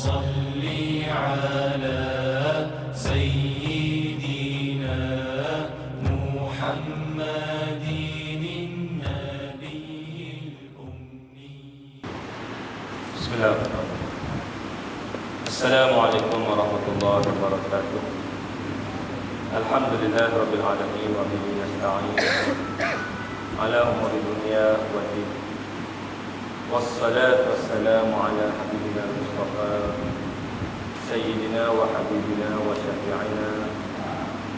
صل على سيدنا محمد النبي الأمي. بسم الله الرحمن الرحيم. السلام عليكم ورحمة الله وبركاته. الحمد لله رب العالمين وبه نستعين على أمور الدنيا والدين. والصلاة والسلام على حبيبنا المصطفى سيدنا وحبيبنا وشفيعنا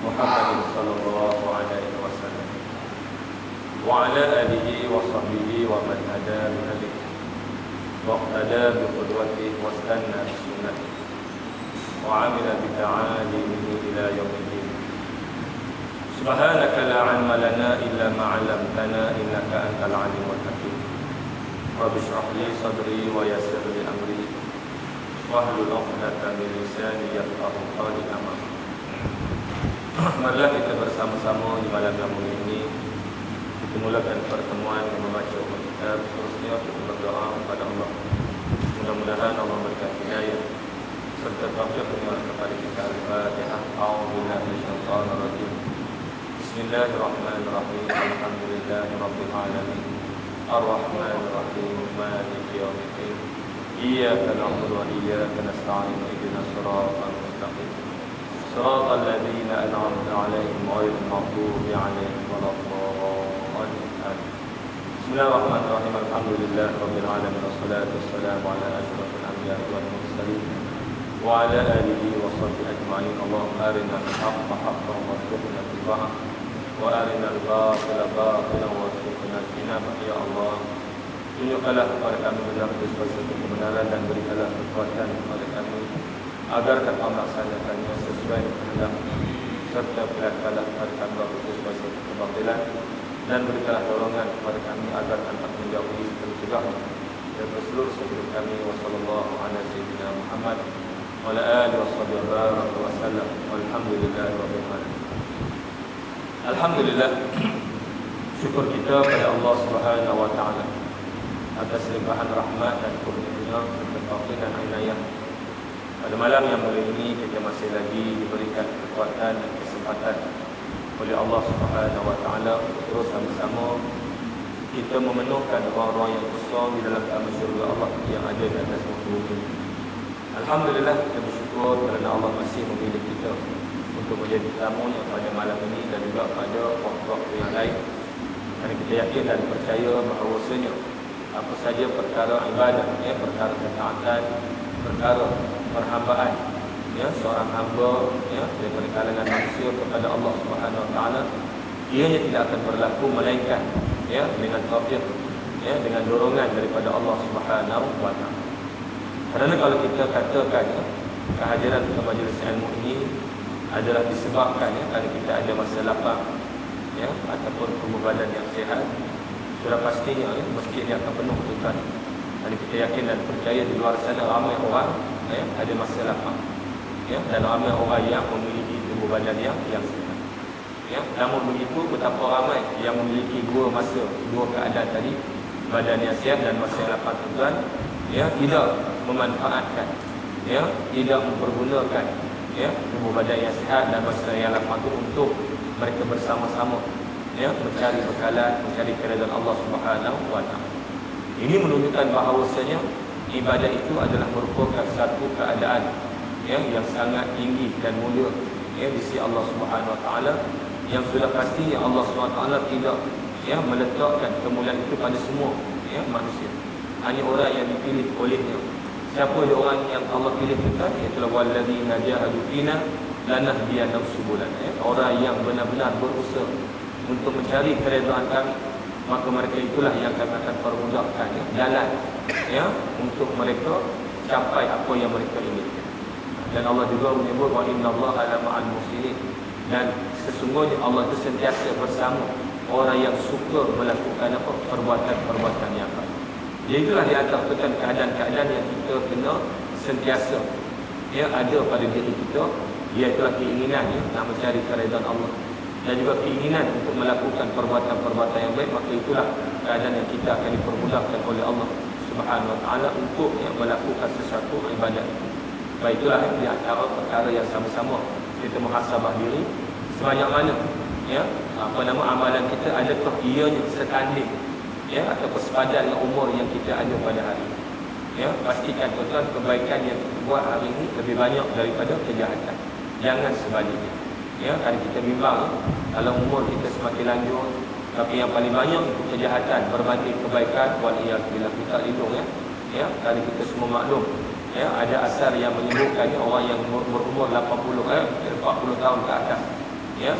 محمد صلى الله عليه وسلم وعلى آله وصحبه ومن هدى بهديه واقتدى بقدوته واستنى بسنته وعمل بتعاليمه إلى يوم الدين. سبحانك لا علم لنا إلا ما علمتنا إنك أنت العليم الحكيم. رب اشرح لي صدري ويسر لي أمري واحلل عقدة من lisani yafqahu qawli. Marilah kita bersama-sama di malam yang mulia ini kita mulakan pertemuan yang membaca umat kita. Seterusnya kita berdoa kepada Allah, mudah-mudahan Allah memberikan hidayah serta taufik kepada kita. Al-Fatihah. A'udzubillahi minasyaitonir rajim. Bismillahirrahmanirrahim. Alhamdulillahirabbil alamin. Ar-Rahmanir Rahim. Maliki yaumiddin. Iyyaka na'budu wa iyyaka nasta'in. Ihdinas siratal mustaqim. Siratal ladzina an'amta 'alaihim ghairil maghdubi 'alaihim waladdallin. Bismillahirrahmanirrahim. Alhamdulillahirabbil alamin. Wassalatu wassalamu ala asyrafil anbiya'i wal mursalin wa ala alihi wa sahbihi ajma'in. Allahumma arinal haqqa haqqan warzuqna ittiba'ah wa arinal batila batilan warzuqna ijtinabah. Ya Allah, tunjukkanlah kepada kami benar sesuatu kebenaran dan berikanlah kekuatan kepada kami agar kami melaksanakannya sesuai kehendak, serta berikanlah kepada kami sesuatu kebatilan dan berikanlah dorongan kepada kami agar dapat menjauhi pencegahnya dan seluruh sebelum kami. Wassallallahu ala sayyidina Muhammad wa ala alihi wa sallam. Walhamdulillahirabbil alamin. Alhamdulillah, syukur kita kepada Allah Subhanahu wa taala atas limpahan rahmat dan kurnia serta taufik dan inayah. Pada malam yang mulia ini kita masih lagi diberikan kekuatan dan kesempatan oleh Allah Subhanahu wa taala untuk terus sama-sama kita memenuhkan ruang-ruang yang kosong di dalam taman syurga Allah yang ada di atas muka bumi. Alhamdulillah, kita bersyukur kerana Allah masih memilih kita untuk menjadi tamunya pada malam ini dan juga pada waktu-waktu yang lain. Kerana kita yakin dan percaya bahawasanya apa saja perkara ibadah, perkara ketaatan, perkara perhambaan, seorang hamba daripada kalangan manusia kepada Allah Subhanahu wa taala, ianya tidak akan berlaku melainkan dengan taufik, dengan dorongan daripada Allah Subhanahu wa taala. Kerana kalau kita katakan kehadiran ke majlis ilmu ini adalah disebabkan kerana kita ada masa lapang ataupun tubuh badan yang sihat, sudah pastinya masjid yang akan penuh tuan. Dan kita yakin dan percaya di luar sana ramai orang ada masa lapang, dan ramai orang yang memiliki tubuh badan yang sihat. Namun begitu, betapa ramai yang memiliki dua keadaan tadi, badan yang sihat dan masa lapang tuan, tidak memanfaatkan, tidak mempergunakan tubuh badan yang sihat dan masa yang lapang itu untuk mereka bersama-sama mencari bekalan, mencari keridhaan Allah Subhanahu wa taala. Ini menunjukkan bahawasanya ibadah itu adalah merupakan satu keadaan yang sangat tinggi dan mulia di sisi Allah Subhanahu wa taala, yang sudah pasti Allah Subhanahu wa taala tidak meletakkan kemuliaan itu pada semua manusia. Hanya orang yang dipilih olehnya. Siapa dia orang yang Allah pilih kita? Iaitulah walladzina jahadu fina lanahdiyannahum subulana. Orang yang benar-benar berusaha untuk mencari keredaan kami, maka mereka itulah yang kami akan permudahkan jalan untuk mereka capai apa yang mereka inginkan. Dan Allah juga menyebut wa innallaha ala ma'al muhsinin, dan sesungguhnya Allah itu sentiasa bersama orang yang suka melakukan perbuatan yang baik. Jadi itulah di antara keadaan-keadaan yang kita kena sentiasa ada pada diri kita, iaitu keinginan nak mencari keredaan Allah dan juga keinginan untuk melakukan perbuatan-perbuatan yang baik. Maka itulah keadaan yang kita akan dipermudahkan oleh Allah Subhanahu Wa Taala untuk melakukan sesuatu ibadat itu. Baik itulah di antara perkara yang sama-sama kita muhasabah diri sebanyak mana amalan kita, adakah ianya setanding atau sepadan dengan umur yang kita ada pada hari ini. Pastikan tuan-tuan kebaikan yang kita buat hari ini lebih banyak daripada kejahatan. Jangan sebaliknya. Kalau kita bimbang, kalau umur kita semakin lanjut tapi yang paling banyak itu kejahatan berbanding kebaikan, waliyadzubillah, kita lindung kalau kita semua maklum ada asar yang menyebutkan orang yang berumur 40 tahun ke atas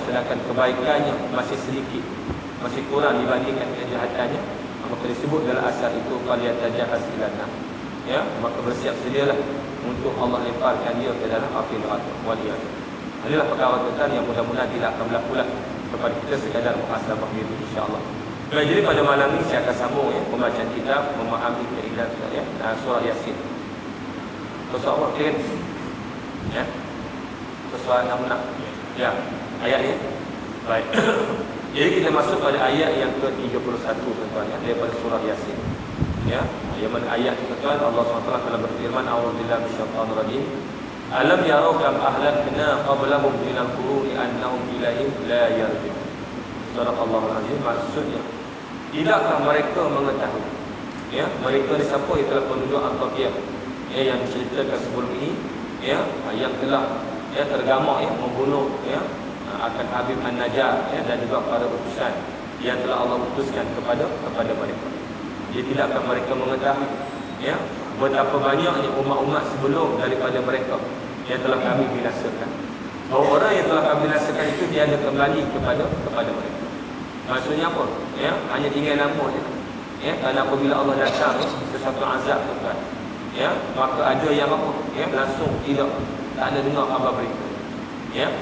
sedangkan kebaikannya masih sedikit, masih kurang dibandingkan kejahatannya, maka disebut dalam asar itu falyatajahaz ilana, maka bersiap sedialah untuk Allah lemparkan dia ke dalam api neraka, waliyadzubillah. Inilah perkara tuan yang mudah-mudahan tidak akan berlaku kepada kita sekadar muhasabah diri, insya-Allah. Baik, jadi pada malam ini saya akan sambung pembacaan kitab memahami keindahan surah Yasin. Soal mungkin soal 66 ayat ni. Baik. Jadi kita masuk pada ayat yang ke-31 tuan-tuan daripada surah Yasin. Yang mana ayat tuan-tuan Allah SWT telah berfirman, a'udzubillahi minasyaitonir rajim. Alam yarau kam ahlakna qablahum minal quruni annahum ilaihim la yarji'un. Subhanallahul azim. Maksudnya, tidakkah mereka mengetahui mereka ni siapa yang telah penduduk Antakya yang diceritakan sebelum ini yang telah tergamak membunuh akan Habib An-Najjar dan juga para utusan yang telah Allah utuskan kepada mereka. Jadi tidakkah mereka mengetahui betapa banyaknya umat-umat sebelum daripada mereka yang telah kami binasakan. Bahawa orang yang telah kami binasakan itu tiada kembali kepada mereka. Maksudnya apa? Hanya tinggal nama je. Karena apabila Allah datang sesuatu azab tuan, maka ada yang apa? Langsung tak ada dengar khabar mereka.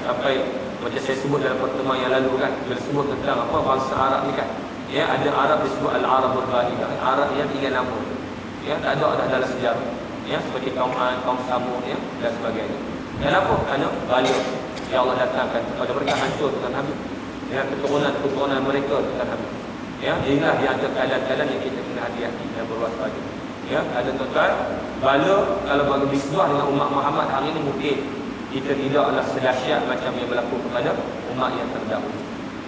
Sampai macam saya sebut dalam pertemuan yang lalu kan, bila sebut tentang apa bangsa Arab ni kan. Ada Arab disebut Al-Arabul Ghalidah, Arab yang tinggal nama. Tak ada dalam sejarah. Seperti kaum Ad, kaum Samud dan sebagainya. Kenapa? Kerana bala yang Allah datangkan kepada mereka hancur dengan habis. Keturunan mereka dengan habis. Inilah di antara keadaan-keadaan yang kita kena hati-hati dan berwaspada. Ada tuan-tuan, bala kalau bagi bisbah dengan umat Muhammad hari ini mungkin kita tidaklah sedahsyat macam yang berlaku kepada umat yang terdahulu.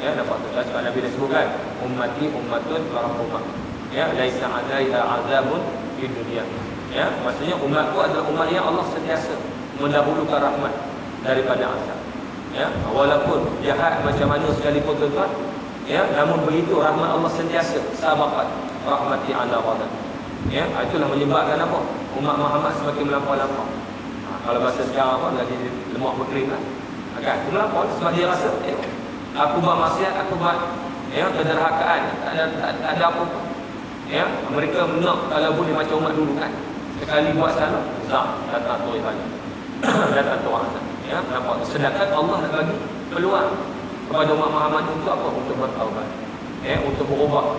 Dapat tuan-tuan sebab Nabi dah sebutkan, ummati ummatun marhamah. Laisa 'alaiha 'azabun di dunia. Maksudnya umatku adalah umat yang Allah sentiasa mendahulukan rahmat daripada azab. Walaupun jahat macam mana sekalipun tuan-tuan, namun begitu rahmat Allah sentiasa sabaqat rahmati 'ala ghadab. Itulah menyebabkan apa? Umat Muhammad semakin melampau-lampau. Kalau bahasa sekarang apa? Lagi lemak berkering kan? Melampau sebab dia rasa aku buat maksiat, aku buat kederhakaan, tak ada apa-apa. Mereka nak kalau boleh macam umat dulu kan. Sekali buat salah, datang turun balik. Datang turun azab. Nampak? Sedangkan Allah nak bagi peluang kepada umat Muhammad untuk apa? Untuk bertaubat. Untuk berubah.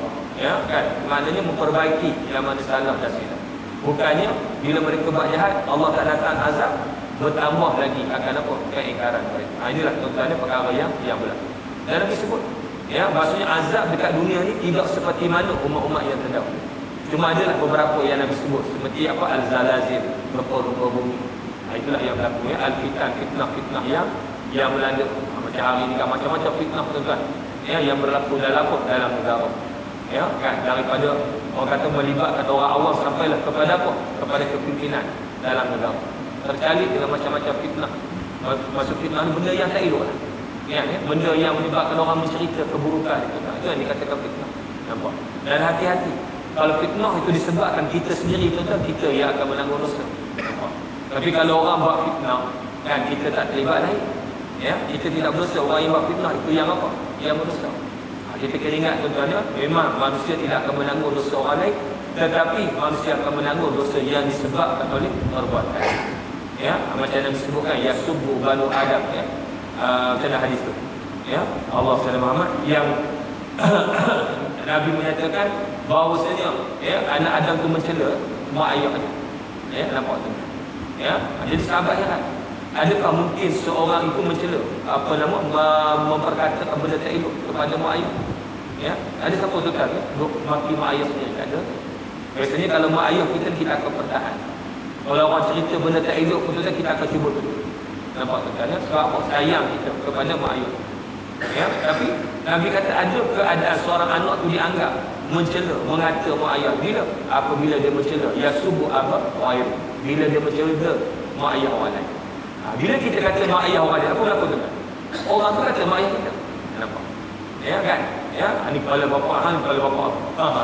Kan? Maknanya memperbaiki yang mana salah dan silap. Bukannya bila mereka buat jahat, Allah tak datang azab, bertambah lagi akan apa? Keingkaran mereka. Inilah tuan-tuan perkara yang berlaku. Dan Nabi sebut, maksudnya azab dekat dunia ni tidak seperti mana umat-umat yang terdahulu. Cuma adalah beberapa yang Nabi sebut, seperti apa? Al-Zalazil, gempa-gempa bumi. Itulah yang berlaku. Al-Fitan, fitnah-fitnah yang melanda. Macam hari ni kan macam-macam fitnah tuan-tuan. Yang berlaku dalam negara. Kan, daripada orang kata melibatkan orang awam sampailah kepada apa? Kepada kepimpinan dalam negara. Terkali dengan macam-macam fitnah. Maksud fitnah ni benda yang tak elok lah. Benda yang menyebabkan orang mencerita keburukan itu yang dikatakan fitnah. Nampak? Dan hati-hati, kalau fitnah itu disebabkan kita sendiri, tuan-tuan, kita yang akan menanggung dosa. Nampak? Tapi kalau orang buat fitnah kan kita tak terlibat lain, kita tidak berdosa. Orang yang buat fitnah itu yang apa? Yang berdosa. Kita kena ingat tuan-tuan, memang manusia tidak akan menanggung dosa orang lain, tetapi manusia akan menanggung dosa yang disebabkan oleh perbuatan. Macam yang disebutkan, yasubbu banu Adam, macam hadis tu. Allah SWT Muhammad yang Nabi menyatakan bahawasanya anak Adam tu mencela mak ayahnya. Nampak tu. Jadi sahabat heran, adakah mungkin seorang itu mencela memperkatakan benda tak elok kepada mak ayah? Ada siapa tu kan maki mak ayah sendiri? Tak ada. Biasanya kalau mak ayah kita akan pertahan. Kalau orang cerita benda tak elok pun kita akan cuba tutup. Nampak tuan ya? Sebab apa? Sayang kita kepada mak ayah. Ya, tapi Nabi kata ada keadaan seorang anak tu dianggap mencela, mengata mak ayah. Bila? Apabila dia mencela, ya subuh apa? Wair. Bila dia mencela mak ayah orang lain. Bila kita kata mak ayah orang lain, apa berlaku tu kan? Orang tu kata mak ayah kita. Nampak? Ya kan? Ya, ni kepala bapa, ni kepala bapa.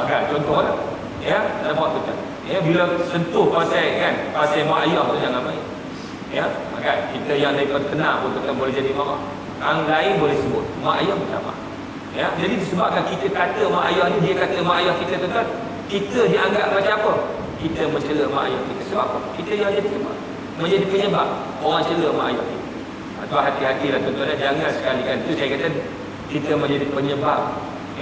Kan? Contohlah. Ya, nampak tu kan? Ya, bila sentuh pasal kan, pasal mak ayah tu jangan main. Ya, kan? Kita yang daripada kenal pun kita boleh jadi marah. Orang lain boleh sebut, mak ayah pun sama. Ya, jadi disebabkan kita kata mak ayah ni, dia kata mak ayah kita tu kan, kita dianggap macam apa? Kita mencela mak ayah kita. Sebab apa? Kita yang jadi penyebab. Menjadi penyebab orang cela mak ayah kita. Atau hati-hatilah tuan-tuan, jangan sekali-kali tu saya kata kita menjadi penyebab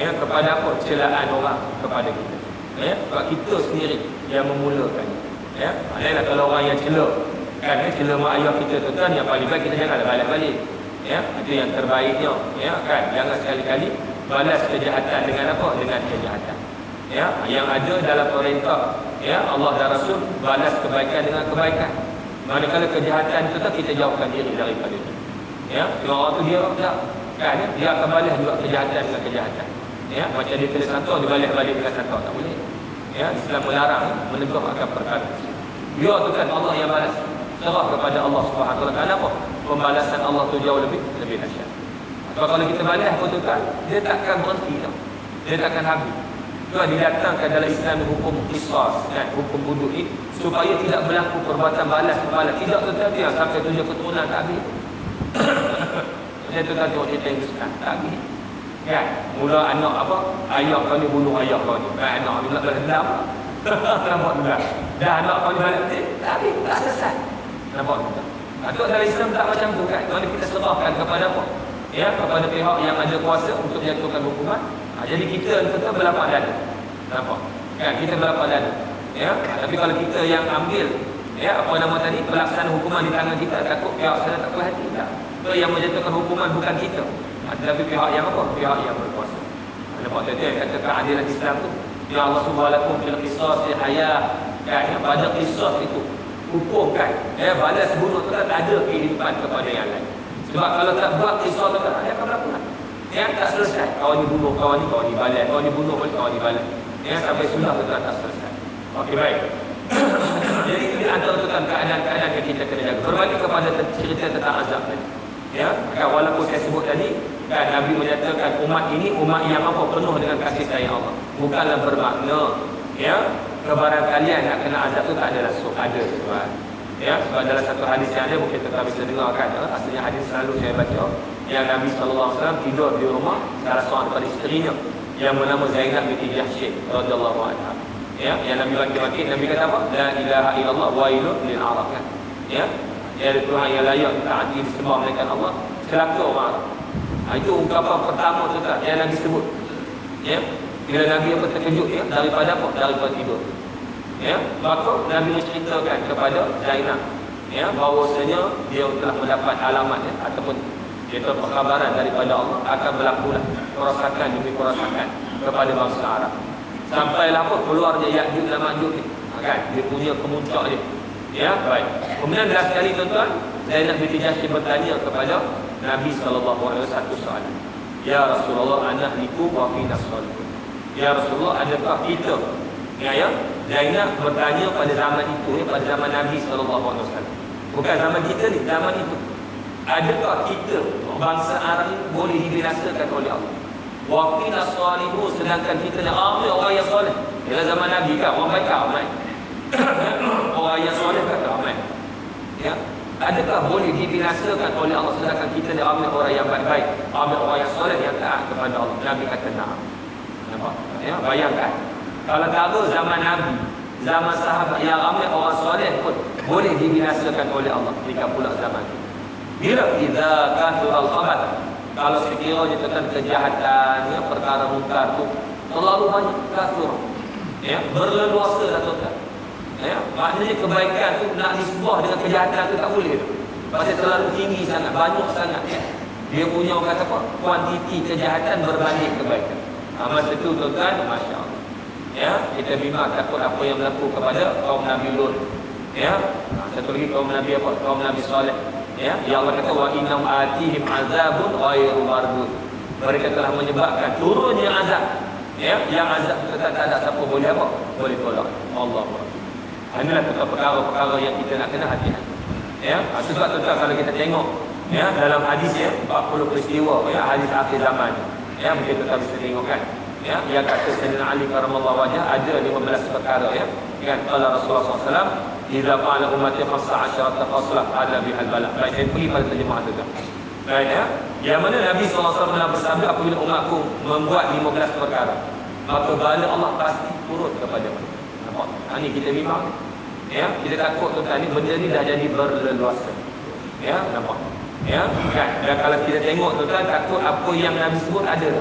ya kepada apa? Celaan orang kepada kita. Ya, sebab kita sendiri yang memulakan. Ya, lainlah kalau orang yang cela kan, cela mak ayah kita tuan-tuan, yang paling baik kita janganlah balik-balik. Ya, itu yang terbaiknya. Ya kan, jangan sekali-kali balas kejahatan dengan apa? Dengan kejahatan. Ya, yang ada dalam perintah ya Allah dan Rasul, balas kebaikan dengan kebaikan. Manakala kejahatan itu kita jauhkan diri daripada itu. Ya, orang tu dia tak kan, dia akan balas juga kejahatan dengan kejahatan. Ya, macam dia tulis satu, dia balas balik dengan satu, tak boleh. Ya, Islam melarang menegur akan perkara. Dia tu kan Allah yang balas. Serah kepada Allah Subhanahu Wa Taala. Apa? Pembalasan Allah tu jauh lebih dahsyat. Sebab kalau kita balas pun tu kan, dia takkan berhenti tau. Dia takkan habis. Itu didatangkan dalam Islam hukum qisas, kan, hukum bunuh ini supaya tidak berlaku perbuatan balas membalas. Tidak tetapi sampai 7 keturunan tak habis. Macam tu tadi orang cerita Hindustan tak habis. Kan? Mula anak apa? Ayah kau ni bunuh ayah kau ni. Anak ni nak berhendam. Nampak juga. Dah anak kau ni balas tak habis, tak selesai. Nampak juga. Atau dalam Islam tak macam tu kan? Mana kita serahkan kepada apa? Ya, kepada pihak yang ada kuasa untuk menjatuhkan hukuman. Jadi kita tetap berlapak dada. Nampak? Kan? Kita berlapak dada. Ya, tapi kalau kita yang ambil ya apa nama tadi, pelaksana hukuman di tangan kita, takut pihak sana tak puas hati. Tak. So, yang menjatuhkan hukuman bukan kita, tetapi pihak yang apa? Pihak yang berkuasa. Nampak tadi yang kata keadilan Islam tu, ya Allah subhanahu fil qisas hayah. Kan? Pada qisas itu hukum kan, ya, balas bunuh tu kan ada kehidupan kepada yang lain. Sebab kalau tak buat qisas tu kan dia akan berlaku. Ya, tak selesai. Kawan ni bunuh kawan ni balas, kawan ni bunuh kawan ni balas. Ya, sampai sudah tu tak selesai. Okey, baik. Jadi ini antara tu kan keadaan-keadaan yang kita kena jaga. Berbalik kepada cerita tentang azab tadi. Ya, walaupun saya sebut tadi kan Nabi menyatakan umat ini umat yang apa? Penuh dengan kasih sayang Allah. Bukanlah bermakna ya kebaran kalian nak kena azab tu tak adalah ada sebab ya, sebab dalam satu hadis yang ada mungkin kita bisa dengarkan ya, asalnya hadis selalu saya baca yang Nabi SAW tidur di rumah salah seorang daripada isterinya yang bernama Zainab binti Jahsy radhiyallahu anha. Ya, yang Nabi bagi Nabi kata apa? La ilaha illallah wailun lil Arab kan. Ya, ada Tuhan yang layak ditaati disembah melainkan Allah, celaka orang Arab. Itu ungkapan pertama tu tak yang Nabi sebut. Ya, bila Nabi apa terkejut ya daripada apa? Daripada tidur. Ya, maka Nabi menceritakan kepada Zainab ya bahawasanya dia telah mendapat alamat ya, ataupun dia tahu perkabaran daripada Allah akan berlakulah kerosakan demi kerosakan kepada bangsa Arab. Sampailah apa keluarnya Ya'juj dan Ma'juj ni. Kan? Dia punya kemuncak dia. Ya, baik. Kemudian last kali tuan-tuan, Zainab binti Jahsy bertanya kepada Nabi SAW satu soalan. Ya Rasulullah, anahliku wa fina salihun. Ya Rasulullah, adakah kita? Ya, Zainab bertanya pada zaman itu, ya, pada zaman Nabi SAW. Bukan zaman kita ni, zaman itu. Adakah kita bangsa Arab ini boleh dibinasakan oleh Allah? Wa fina salihun, sedangkan kita ni orang yang soleh. Dalam zaman Nabi kan orang baik ramai. Orang yang soleh kan ramai. Ya. Adakah boleh dibinasakan oleh Allah sedangkan kita ni ramai orang yang baik-baik, ramai orang yang soleh yang taat kepada Allah? Nabi kata na'am. Nampak? Ya, bayangkan kalau tahu zaman Nabi, zaman sahabat yang ramai orang soleh pun boleh dibinasakan oleh Allah, jika pula zaman itu. Bila idza kathura al-khabath, kalau sekiranya tentang kejahatan ya, perkara mungkar tu terlalu banyak, kathur ya, berleluasa dah tuan. Ya, maknanya kebaikan tu nak disebah dengan kejahatan tu tak boleh tu. Pasal terlalu tinggi sangat, banyak sangat ya. Dia punya orang kata apa? Kuantiti kejahatan berbanding kebaikan. Masa tu tuan, masya-Allah. Ya, kita bimbang takut apa yang berlaku kepada kaum Nabi Lut. Ya, satu lagi kaum Nabi apa? Kaum Nabi Saleh. Ya, yang Allah kata wa innam atihim azabun ghairu mardud. Mereka telah menyebabkan turunnya azab. Ya, yang azab tetap tak ada siapa boleh apa? Boleh tolak. Allah. Inilah perkara-perkara yang kita nak kena hati-hati. Ya, sebab tu kalau kita tengok ya dalam hadis ya 40 peristiwa ya hadis akhir zaman. Ya, mungkin kita bisa tengok kan. Ya, yang kata Sayyidina Ali karamallahu wajah ada 15 perkara ya. Kan kalau Rasulullah SAW idza qala ummati 15 khaslah ada bihal bala. Baik, pergi pada terjemahan tu. Baik ya. Yang mana Nabi SAW bersabda apabila umatku membuat 15 perkara, maka bala Allah pasti turun kepada mereka. Nampak? Ini kita bimbang. Ya, kita takut tuan ni benda ni dah jadi berleluasa. Ya, nampak? Ya, kan? Dan kalau kita tengok tuan takut apa yang Nabi sebut ada.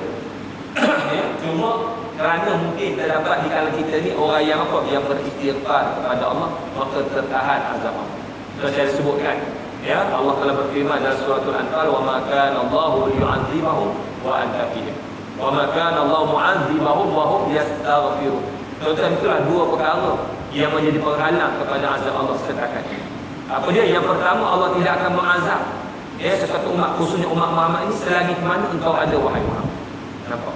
Ya, cuma kerana mungkin terdapat di kalangan kita ni orang yang apa? Yang beristighfar kepada Allah, maka tertahan azab Allah. Sudah saya sebutkan. Ya, Allah telah berfirman dalam surah Al-Anfal, "Wa ma kana Allahu liyu'adzibahum wa anta fihim. Wa ma kana Allahu mu'adzibahum wa hum yastaghfirun." Tuan-tuan, itulah dua perkara yang menjadi penghalang kepada azab Allah setakat ini. Apa dia? Yang pertama, Allah tidak akan mengazab sesatu umat, khususnya umat Muhammad ini selagi ke mana engkau ada wahai Muhammad. Nampak?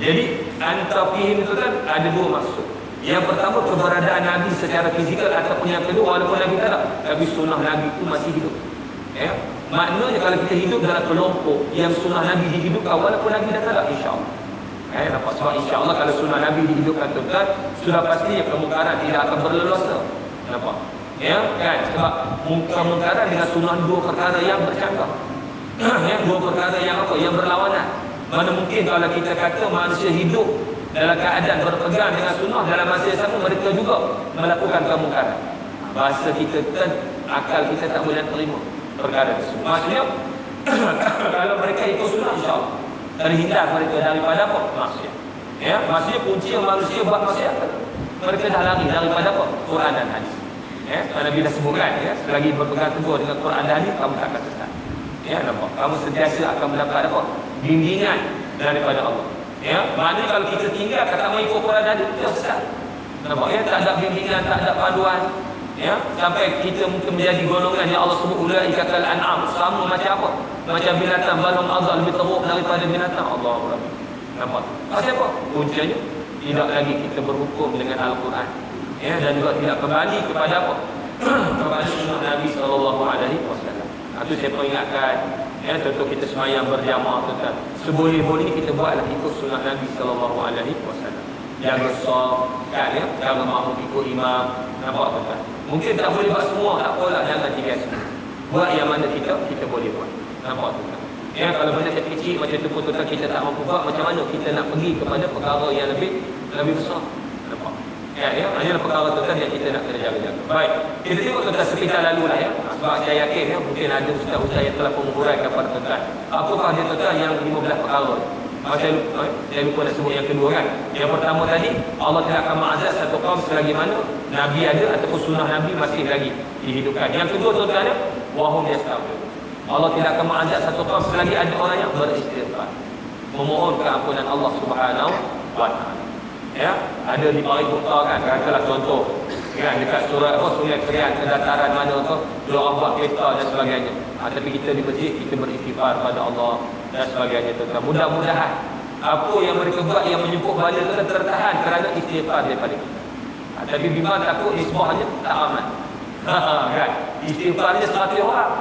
Jadi anta fihim itu kan ada dua maksud. Yang pertama, keberadaan Nabi secara fizikal, ataupun yang kedua walaupun Nabi tak ada, tapi sunnah Nabi itu masih hidup. Ya, maknanya kalau kita hidup dalam kelompok yang sunnah Nabi dihidupkan walaupun Nabi dah tak ada, insya-Allah. Nampak? Sebab insya-Allah kalau sunnah Nabi dihidupkan tuan, sudah pastinya kemungkaran tidak akan berleluasa. Nampak? Ya, kan? Sebab kemungkaran dengan sunnah dua perkara yang bercanggah. Ya, dua perkara yang apa? Yang berlawanan. Mana mungkin kalau kita kata manusia hidup dalam keadaan berpegang dengan sunnah, dalam masa yang sama mereka juga melakukan kemungkaran. Bahasa kita kan, akal kita tak boleh terima perkara tersebut. Maksudnya kalau mereka ikut sunnah, insya-Allah terhindar mereka daripada apa? Maksiat. Ya, maksudnya kunci yang manusia buat maksiat, mereka dah lari daripada apa? Quran dan hadis. Ya, Nabi dah sebutkan ya, selagi berpegang teguh dengan Quran dan hadis, kamu tak akan sesat. Ya, nampak? Kamu sentiasa akan mendapat apa? Bimbingan daripada Allah. Ya, maknanya kalau kita tinggal kata mau ikut Quran dan hadis, kita sesat. Nampak ya? Tak ada bimbingan, tak ada panduan. Ya, sampai kita mungkin menjadi golongan yang Allah sebut ulaika kal an'am, sama macam apa? Macam binatang, balum azal lebih teruk daripada binatang. Allahu Akbar. Nampak? Pasal apa? Puncanya tidak lagi kita berhukum dengan Al-Quran. Ya, dan juga tidak kembali kepada apa? Kepada sunnah Nabi sallallahu alaihi wasallam. Itu saya peringatkan. Ya, tentu kita semayang berjamaah tuan. Seboleh-boleh kita buatlah ikut sunnah Nabi sallallahu alaihi wasallam. Jaga shaf, kan ya? Jangan mahu ikut imam. Nampak tuan? Mungkin tak boleh buat semua, tak apalah, jangan tinggal semua. Buat yang mana kita boleh buat. Nampak tuan? Ya, kalau benda kecil macam tu pun tuan kita tak mampu buat, macam mana kita nak pergi kepada perkara yang lebih besar. Nampak? Ya, hanya perkara tuan yang kita nak kena jaga-jaga. Baik, kita tengok tuan sekitar lalu lah ya. Sebab saya yakin ya, mungkin ada ustaz-ustaz yang telah menguraikan kepada tuan. Apakah dia tuan yang 15 perkara? Saya lupa nak sebut yang kedua kan. Yang pertama tadi, Allah tidak akan mengazab satu kaum selagi mana Nabi ada ataupun sunnah Nabi masih lagi dihidupkan. Yang kedua tuan-tuan, wahum yastaghfir. Allah tidak akan mengazab satu kaum selagi ada orang yang beristighfar, memohon keampunan Allah Subhanahu wa taala. Ya, ada di Bari Bukhta kan, katalah contoh kan dekat surah Sungai Krian ke dataran mana tu, doa buat kereta dan sebagainya. Tapi kita di masjid kita beristighfar pada Allah dan sebagainya tuan. Mudah-mudahan apa yang mereka buat yang menyebut bala itu tertahan kerana istighfar daripada kita. Tapi bimbang takut nisbahnya tak aman. Kan? Istighfarnya 100 orang,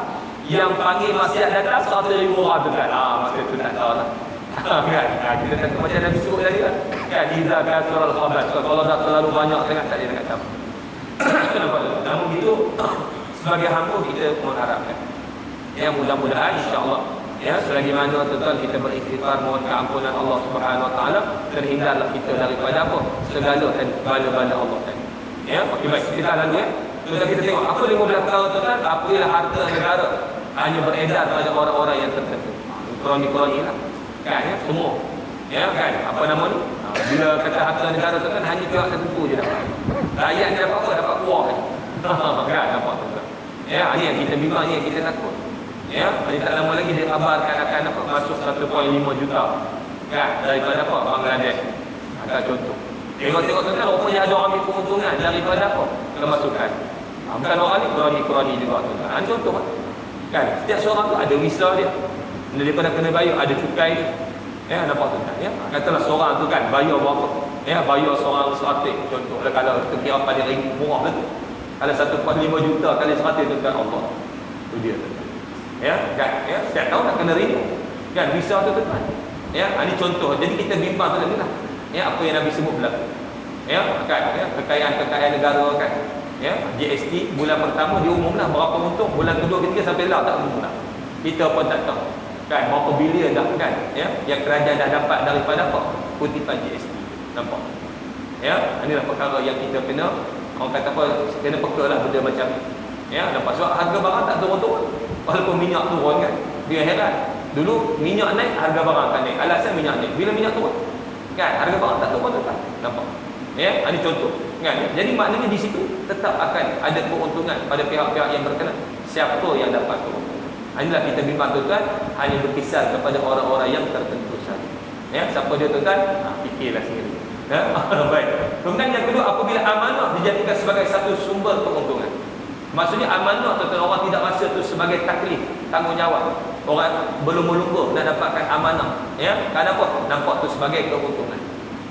yang panggil maksiat datang 100,000 orang tu kan. Masa tu tak tahu lah. Kan? Kita tak macam Nabi sebut tadi kan. Kan idza kasral khabath. Kalau dah terlalu banyak sangat tak ada nak kata. Namun begitu sebagai hamba kita mengharapkan ya, mudah-mudahan insya-Allah ya, selagi mana tuan kita beristighfar mohon keampunan Allah Subhanahu wa taala, terhindarlah kita daripada apa? Segala bala-bala Allah tadi. Ya, okey baik, kita lalu ya. Sudah kita tengok apa 15 perkara tuan, apabila harta negara hanya beredar pada orang-orang yang tertentu. Kroni-kroni lah. Kan ya, semua. Ya kan, apa nama ni? Bila kata harta negara tu kan hanya pihak tertentu je dapat. Rakyat ni dapat apa? Dapat kuah je. Kan, dapat tu kan. Ya, ini yang kita bimbang, ni yang kita takut. Ya, ini tak lama lagi dia kabarkan akan apa? Masuk 1.5 juta. Kan, daripada apa? Bangladesh. Agak contoh. Tengok-tengok tuan, rupanya ada orang ambil keuntungan daripada apa? Kemasukan. Bukan orang ni, kurani juga tuan. Contoh kan, setiap seorang tu ada visa dia. Daripada kena bayar, ada cukai dia. Ya, nampak tuan. Ya, katalah seorang tu kan bayar berapa? Ya, bayar seorang 100 contoh. Kalau kita kira pada ringgit murah betul. Kalau 1.5 juta kali 100 tu kan Allah. Tu dia tuan. Ya, kan? Ya, setiap tahun nak kena ringgit. Kan visa tu tuan. Ya, ini contoh. Jadi kita bimbang tu lah. Ya, apa yang Nabi sebut berlaku. Ya, kan? Ya, kekayaan negara kan. Ya, GST bulan pertama diumumlah berapa untung, bulan kedua ketiga sampai lah tak umum dah. Kita pun tak tahu. Kan berapa bilion dah kan. Ya, yang kerajaan dah dapat daripada apa? Kutipan GST. Nampak? Ya, inilah perkara yang kita kena, orang kata apa, kena pekalah benda macam ni. Ya, nampak sebab harga barang tak turun-turun. Walaupun minyak turun kan. Dia heran. Dulu minyak naik, harga barang akan naik. Alasan minyak naik. Bila minyak turun, kan harga barang tak turun tetap. Nampak? Ya, ini contoh. Kan? Jadi maknanya di situ tetap akan ada keuntungan pada pihak-pihak yang berkenaan. Siapa yang dapat keuntungan? Inilah kita bimbang tuan, hanya berkisar kepada orang-orang yang tertentu saja. Ya, siapa dia tuan? Fikirlah sendiri. Ya, baik. Kemudian yang kedua, apabila amanah dijadikan sebagai satu sumber keuntungan. Maksudnya amanah tuan, orang tidak rasa itu sebagai taklif, tanggungjawab. Orang berlumba-lumba nak dapatkan amanah. Ya, kenapa? Nampak tu sebagai keuntungan.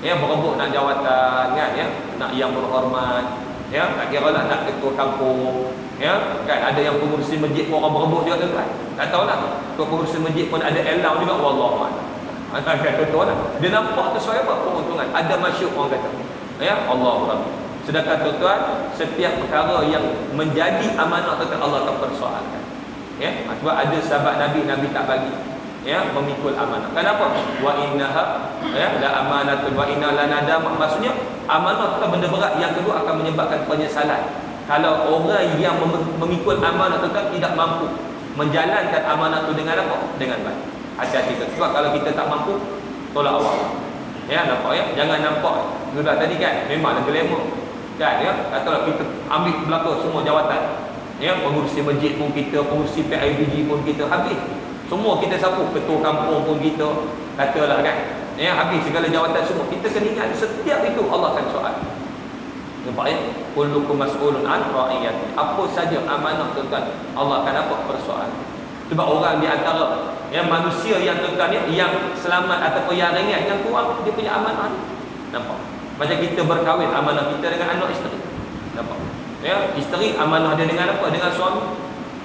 Ya, berebut nak jawatan kan, ya, nak yang berhormat, ya, tak kira lah nak ketua kampung, ya, kan ada yang pengurusi masjid pun orang berebut juga tuan. Tak tahulah, pengurusi masjid pun ada elau juga, wallahu a'lam. Kan contohlah. Dia nampak tu sebagai apa? Keuntungan. Ada masyhur orang kata. Ya, Allahu Akbar. Sedangkan tuan, setiap perkara yang menjadi amanah tuan Allah akan persoalkan. Ya, sebab ada sahabat Nabi tak bagi. Ya, memikul amanah. Kenapa? Wa innaha ya la amanatun wa inna lana dam. Maksudnya amanah itu benda berat, yang kedua akan menyebabkan penyesalan. Kalau orang yang memikul amanah itu tidak mampu menjalankan amanah itu dengan apa? Dengan baik. Hati-hati. Sebab kalau kita tak mampu, tolak awal. Ya, nampak ya? Jangan nampak. Sudah tadi kan memanglah glamour. Kan ya? Katalah kita ambil belakang semua jawatan. Ya, pengurusi masjid pun kita, pengurusi PIBG pun kita, habis. Semua kita sapu, ketua kampung pun kita, katalah kan. Ya, habis segala jawatan semua. Kita kena ingat setiap itu Allah akan soal. Nampak ya? Kullukum mas'ulun an ra'iyati. Apa saja amanah tuan, Allah akan apa? Persoalan. Sebab orang di antara ya manusia yang tuan ya, yang selamat ataupun yang ringan, yang kurang dia punya amanah. Nampak? Macam kita berkahwin, amanah kita dengan anak isteri. Nampak? Ya, isteri amanah dia dengan apa? Dengan suami.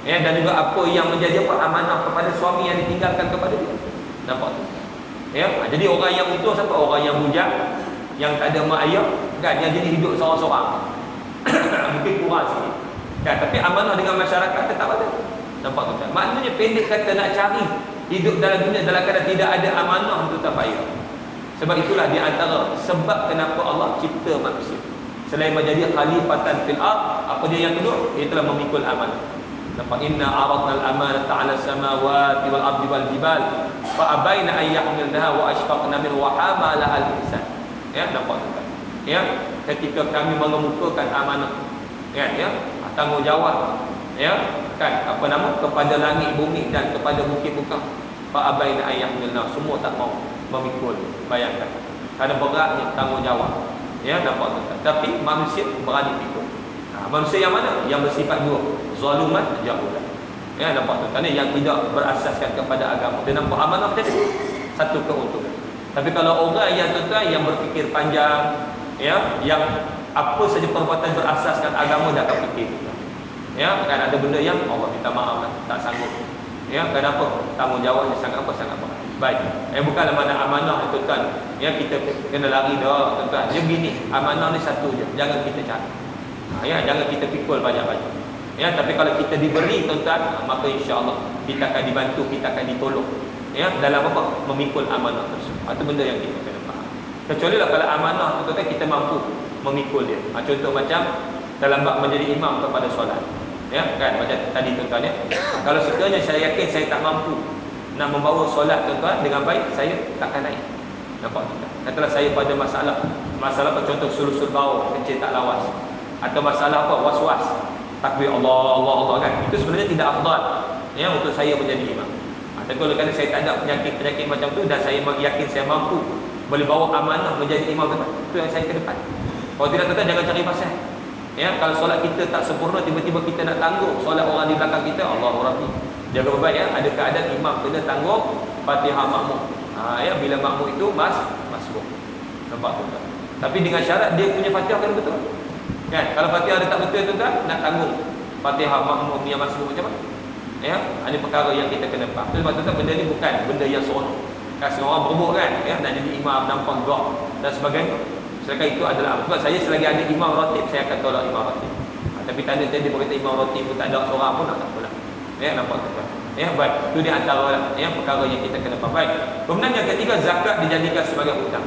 Ya, dan juga apa yang menjadi apa amanah kepada suami yang ditinggalkan kepada dia. Nampak tu? Ya, jadi orang yang utuh siapa? Orang yang bujang, yang tak ada mak ayah, kan, yang jadi hidup seorang-seorang. Mungkin kurang sikit. Kan, tapi amanah dengan masyarakat tetap ada. Nampak tu? Maknanya pendek kata nak cari hidup dalam dunia dalam keadaan tidak ada amanah itu tak payah. Sebab itulah di antara sebab kenapa Allah cipta manusia. Selain menjadi khalifatan fil ard, apa dia yang kedua? Itulah memikul amanah. Nampak, inna aradna al-amanata 'ala as-samawati wal ardi wal jibal fa abaina an yahmilnaha wa ashfaqna minha wa hamalaha al-insan. Ya, nampak tak? Ya, ketika kami mengemukakan amanah, ya, tanggungjawab, ya, kan, apa nama, kepada langit bumi dan kepada bukit bukit, fa abaina an yahmilnaha, semua tak mau memikul. Bayangkan, ada beratnya tanggungjawab. Ya, nampak tak? Tapi manusia berani pikul. Manusia yang mana? Yang bersifat dua, zaluman, jahulah. Ya, nampak tu? Kerana yang tidak berasaskan kepada agama. Dia nampak amanah tadi satu keuntungan. Tapi kalau orang yang tuan yang berfikir panjang, ya, yang apa saja perbuatan berasaskan agama dia akan fikir. Ya, kan ada benda yang Allah minta maaf lah, tak sanggup. Ya, kenapa? Tanggungjawabnya sangat apa? Sangat berat. Baik. Bukanlah mana amanah itu tuan. Ya, kita kena lari dah tuan. Dia begini, amanah ni satu je. Jangan kita cari. Ya, jangan kita pikul banyak-banyak. Ya, tapi kalau kita diberi tuan-tuan, maka insya-Allah kita akan dibantu, kita akan ditolong. Ya, dalam apa? Memikul amanah tersebut. Itu benda yang kita kena faham. Kecuali lah kalau amanah tuan-tuan kita mampu memikul dia. Contoh macam dalam bab menjadi imam kepada solat. Ya, kan macam tadi tuan-tuan ya. Kalau sekiranya saya yakin saya tak mampu nak membawa solat tuan-tuan dengan baik, saya takkan naik. Nampak tuan-tuan? Katalah saya pada masalah apa, contoh sul-sul bau kecil tak lawas. Atau masalah apa, was-was, takbir Allah kan, itu sebenarnya tidak afdal ya untuk saya menjadi imam. Tapi kalau kerana saya tak ada penyakit macam tu dan saya yakin saya mampu boleh bawa amanah menjadi imam tuan. Itu yang saya ke depan. Kalau tidak tuan jangan cari pasal. Ya, kalau solat kita tak sempurna, tiba-tiba kita nak tangguh solat orang di belakang kita, Allahu Rabbi. Jaga baik ya, ada keadaan imam kena tangguh Fatihah makmum. Ya, bila makmum itu masbuk. Nampak tuan. Tapi dengan syarat dia punya Fatihah kena betul. Kan? Kalau Fatihah dia tak betul tuan, nak tangguh Fatihah makmum yang masbuk macam mana? Ya, ada perkara yang kita kena faham. Sebab tuan benda ni bukan benda yang seronok. Kan semua orang berebut kan, ya, nak jadi imam, nampak gok dan sebagainya. Sedangkan itu adalah sebab saya selagi ada imam ratib, saya akan tolak imam ratib. Tapi tanda dia berkata imam ratib pun tak ada seorang pun tak apalah. Ya, nampak tuan. Ya, baik. Itu di antara ya perkara yang kita kena faham. Baik. Kemudian yang ketiga, zakat dijadikan sebagai hutang.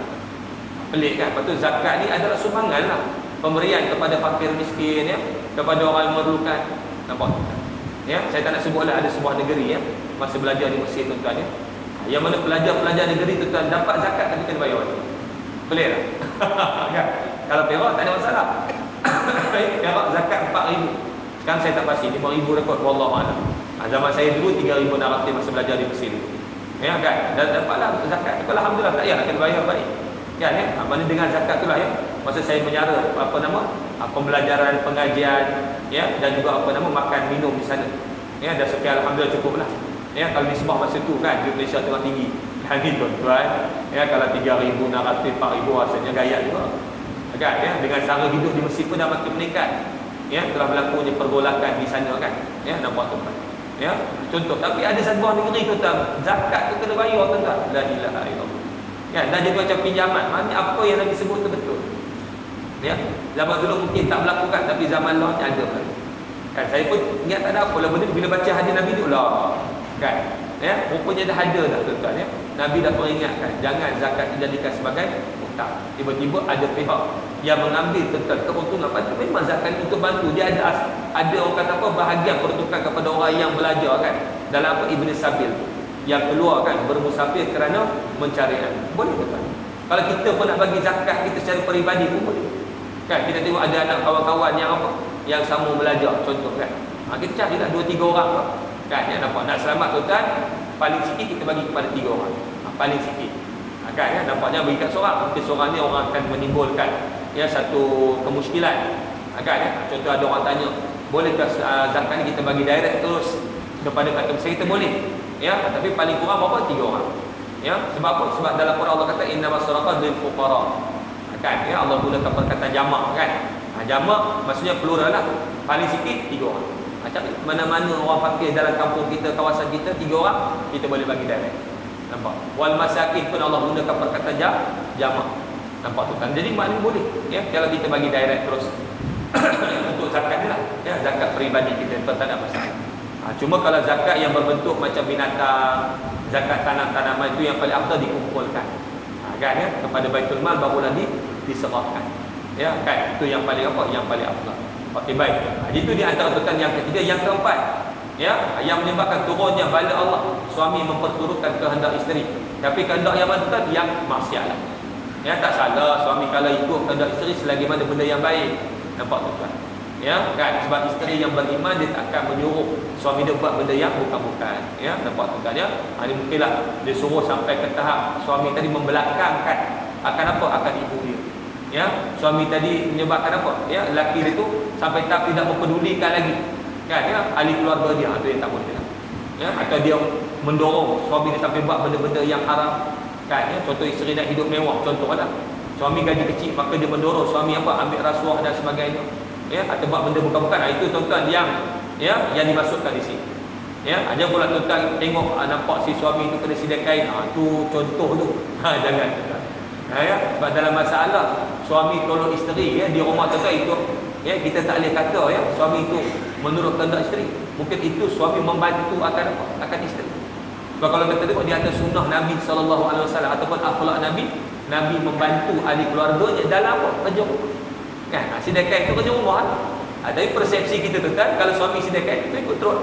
Pelik kan? Lepas tu zakat ni adalah sumbangan lah, pemberian kepada fakir miskin, ya, kepada orang yang memerlukan. Nampak tuan. Ya, saya tak nak sebutlah ada sebuah negeri ya, masa belajar di Mesir tuan-tuan ya. Yang mana pelajar-pelajar negeri tuan-tuan dapat zakat tapi kena bayar wajib. Pelik tak? Kan? Kalau Perak tak ada masalah. Perak zakat 4,000. Sekarang saya tak pasti 5,000 rekod wallahu a'lam. Zaman saya dulu 3,600 masa belajar di Mesir. Ya kan? Dan dapatlah zakat. Alhamdulillah tak payah kena bayar baik. Kan ya? Mana dengan zakat itulah ya. Masa saya menyara pembelajaran, pengajian ya, dan juga makan minum di sana. Ya, dan sekian alhamdulillah cukuplah. Ya, kalau nisbah masa tu kan di Malaysia tengah tinggi. Hari tuan-tuan, ya kalau 3,600, 4,000 rasanya gaya juga. Kan ya, dengan cara hidup di Mesir pun dah makin meningkat. Ya, telah berlakunya pergolakan di sana kan. Ya, nampak tuan-tuan. Ya, contoh. Tapi ada sebuah negeri tuan-tuan, zakat tu kena bayar tuan-tuan. La ilaha illallah. Ya, dah jadi macam pinjaman. Mana apa yang Nabi sebut tu betul. Ya, zaman dulu mungkin tak berlaku kan, tapi zaman lain ada kan. Saya pun ingat tak ada apa lah benda bila baca hadis Nabi tu lah kan. Ya, rupanya dah ada dah tuan-tuan ya. Nabi dah peringatkan jangan zakat dijadikan sebagai hutang. Tiba-tiba ada pihak yang mengambil tentang keuntungan. Padahal memang zakat untuk bantu. Dia ada orang kata apa, bahagian peruntukan kepada orang yang belajar kan. Dalam apa Ibn Sabil yang keluar kan bermusafir kerana mencari ilmu. Boleh tuan. Kalau kita pun nak bagi zakat kita secara peribadi pun boleh. Kan kita tengok ada anak kawan-kawan yang apa yang sama belajar contoh kan. Kita carilah 2-3 orang kan yang nampak nak selamat tuan, paling sikit kita bagi kepada 3 orang. Paling sikit. Kan ya, nampaknya bagi kat seorang, mungkin seorang ni orang akan menimbulkan ya satu kemusykilan. Kan ya, contoh ada orang tanya, bolehkah zakat ni kita bagi direct terus kepada kata saya kita boleh. Ya, tapi paling kurang berapa? 3 orang. Ya, sebab apa? Sebab dalam Quran Allah kata innamas sadaqatu lil fuqara. Kan ya, Allah gunakan perkataan jamak kan. Jamak maksudnya plural lah. Paling sikit 3 orang. Macam mana-mana orang fakir dalam kampung kita, kawasan kita 3 orang, kita boleh bagi direct. Nampak? Wal masakin pun Allah gunakan perkataan jamak. Nampak tu kan. Jadi maknanya boleh ya kalau kita bagi direct terus. Untuk zakat ni lah. Ya, zakat peribadi kita tak ada masalah. Cuma kalau zakat yang berbentuk macam binatang, zakat tanam-tanaman itu yang paling afdal dikumpulkan. Kan ya, kepada Baitul Mal barulah diserahkan. Ya, kan itu yang paling apa? Yang paling afdal. Okey baik. Itu di antara tuan yang ketiga. Yang keempat, ya, yang menyebabkan turunnya bala Allah, suami memperturutkan kehendak isteri. Tapi kehendak yang mana tuan? Yang maksiat. Ya, tak salah suami kalau ikut kehendak isteri selagi mana benda yang baik. Nampak tuan? Ya, kan sebab isteri yang beriman dia tak akan menyuruh suami dia buat benda yang bukan-bukan. Ya, nampak tuan ya? Ini mungkinlah dia suruh sampai ke tahap suami tadi membelakangkan akan apa? Akan ibu dia. Ya, suami tadi menyebabkan apa? Ya, lelaki dia tu sampai tahap tidak mempedulikan lagi. Kan ya, ahli keluarga dia tu yang tak boleh. Ya, atau dia mendorong suami dia sampai buat benda-benda yang haram. Kan ya, contoh isteri nak hidup mewah contohlah. Suami gaji kecil maka dia mendorong suami apa? Ambil rasuah dan sebagainya. Ya, atau buat benda bukan-bukan. Itu tuan-tuan yang dimasukkan di sini. Ya, aja pula tuan-tuan tengok nampak si suami itu kena sidai kain. Tu contoh tu. Jangan tuan. Ya, sebab dalam masalah suami tolong isteri ya di rumah tuan-tuan itu ya kita tak boleh kata ya suami itu menurut kehendak isteri. Mungkin itu suami membantu akan apa? Akan isteri. Sebab kalau kita tengok di atas sunnah Nabi sallallahu alaihi wasallam ataupun akhlak Nabi membantu ahli keluarganya dalam apa? Kerja rumah. Kan, sidai itu kerja rumah kan? Tapi persepsi kita tu kan, kalau suami sidai itu ikut terus.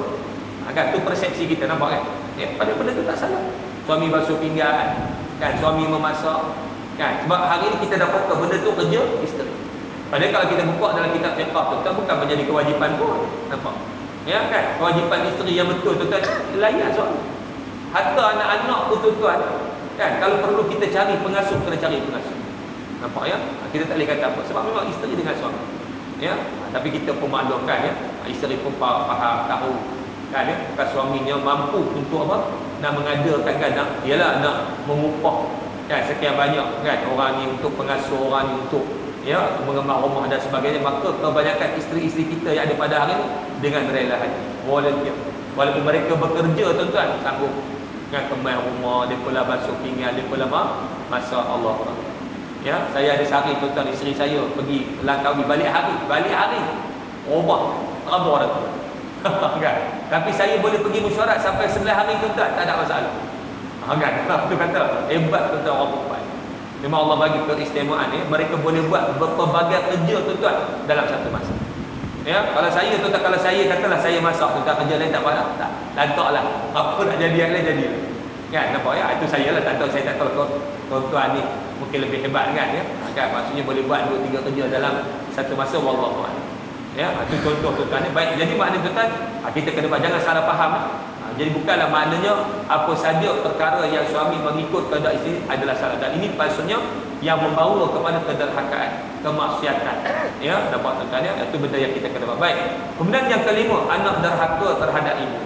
Kan, tu persepsi kita nampak kan? Ya, pada benda tu tak salah. Suami basuh pinggan, kan, suami memasak. Kan, sebab hari ini kita dapat benda tu kerja isteri. Padahal kalau kita buka dalam kitab fiqh tu kan bukan menjadi kewajipan pun. Nampak? Ya kan? Kewajipan isteri yang betul tu kan layan suami. Hatta anak-anak pun tuan-tuan, Kan kalau perlu kita cari pengasuh, kena cari pengasuh. Nampak ya? Kita tak boleh kata apa sebab memang isteri dengan suami. Ya, tapi kita pun maklumkan ya, isteri pun faham tahu kan ya, bukan suaminya mampu untuk apa? Nak mengadakan kan, nak mengupah kan sekian banyak kan orang ni untuk pengasuh, orang ni untuk ya mengemar rumah dan sebagainya. Maka kebanyakan isteri-isteri kita yang ada pada hari ini dengan rela hati, volunteer. Walaupun mereka bekerja tuan-tuan, sanggup kan kemar rumah, dia pula basuh pinggan, dia pula masak Allah. Ya, saya ada sehari tuan-tuan, isteri saya pergi Langkawi balik hari rumah rabah dah tu. Kan? Tapi saya boleh pergi mesyuarat sampai 9 hari tuan-tuan, tak ada masalah. Kan? Tu kata hebat tuan-tuan orang perempuan. Memang Allah bagi keistimewaan ya, mereka boleh buat berbagai kerja tuan-tuan dalam satu masa. Ya, kalau saya tuan-tuan, kalau saya katalah saya masak tuan-tuan, kerja lain tak apa dah. Tak, lantaklah. Apa nak jadi yang lain jadi. Kan, nampak ya? Itu saya lah, tak tahu, saya tak tahu tuan-tuan ni mungkin lebih hebat kan ya. Kan maksudnya boleh buat 2-3 kerja dalam satu masa, wallahu a'lam. Ya, itu contoh tuan-tuan ni. Baik, jadi maknanya tuan-tuan, kita kena jangan salah faham. Jadi bukanlah maknanya apa saja perkara yang suami mengikut kehendak isteri adalah salah, dan ini maksudnya yang membawa kepada kederhakaan, kemaksiatan. Ya, nampak tuan-tuan ya, itu benda yang kita kena buat. Baik. Kemudian yang kelima, anak derhaka terhadap ibu.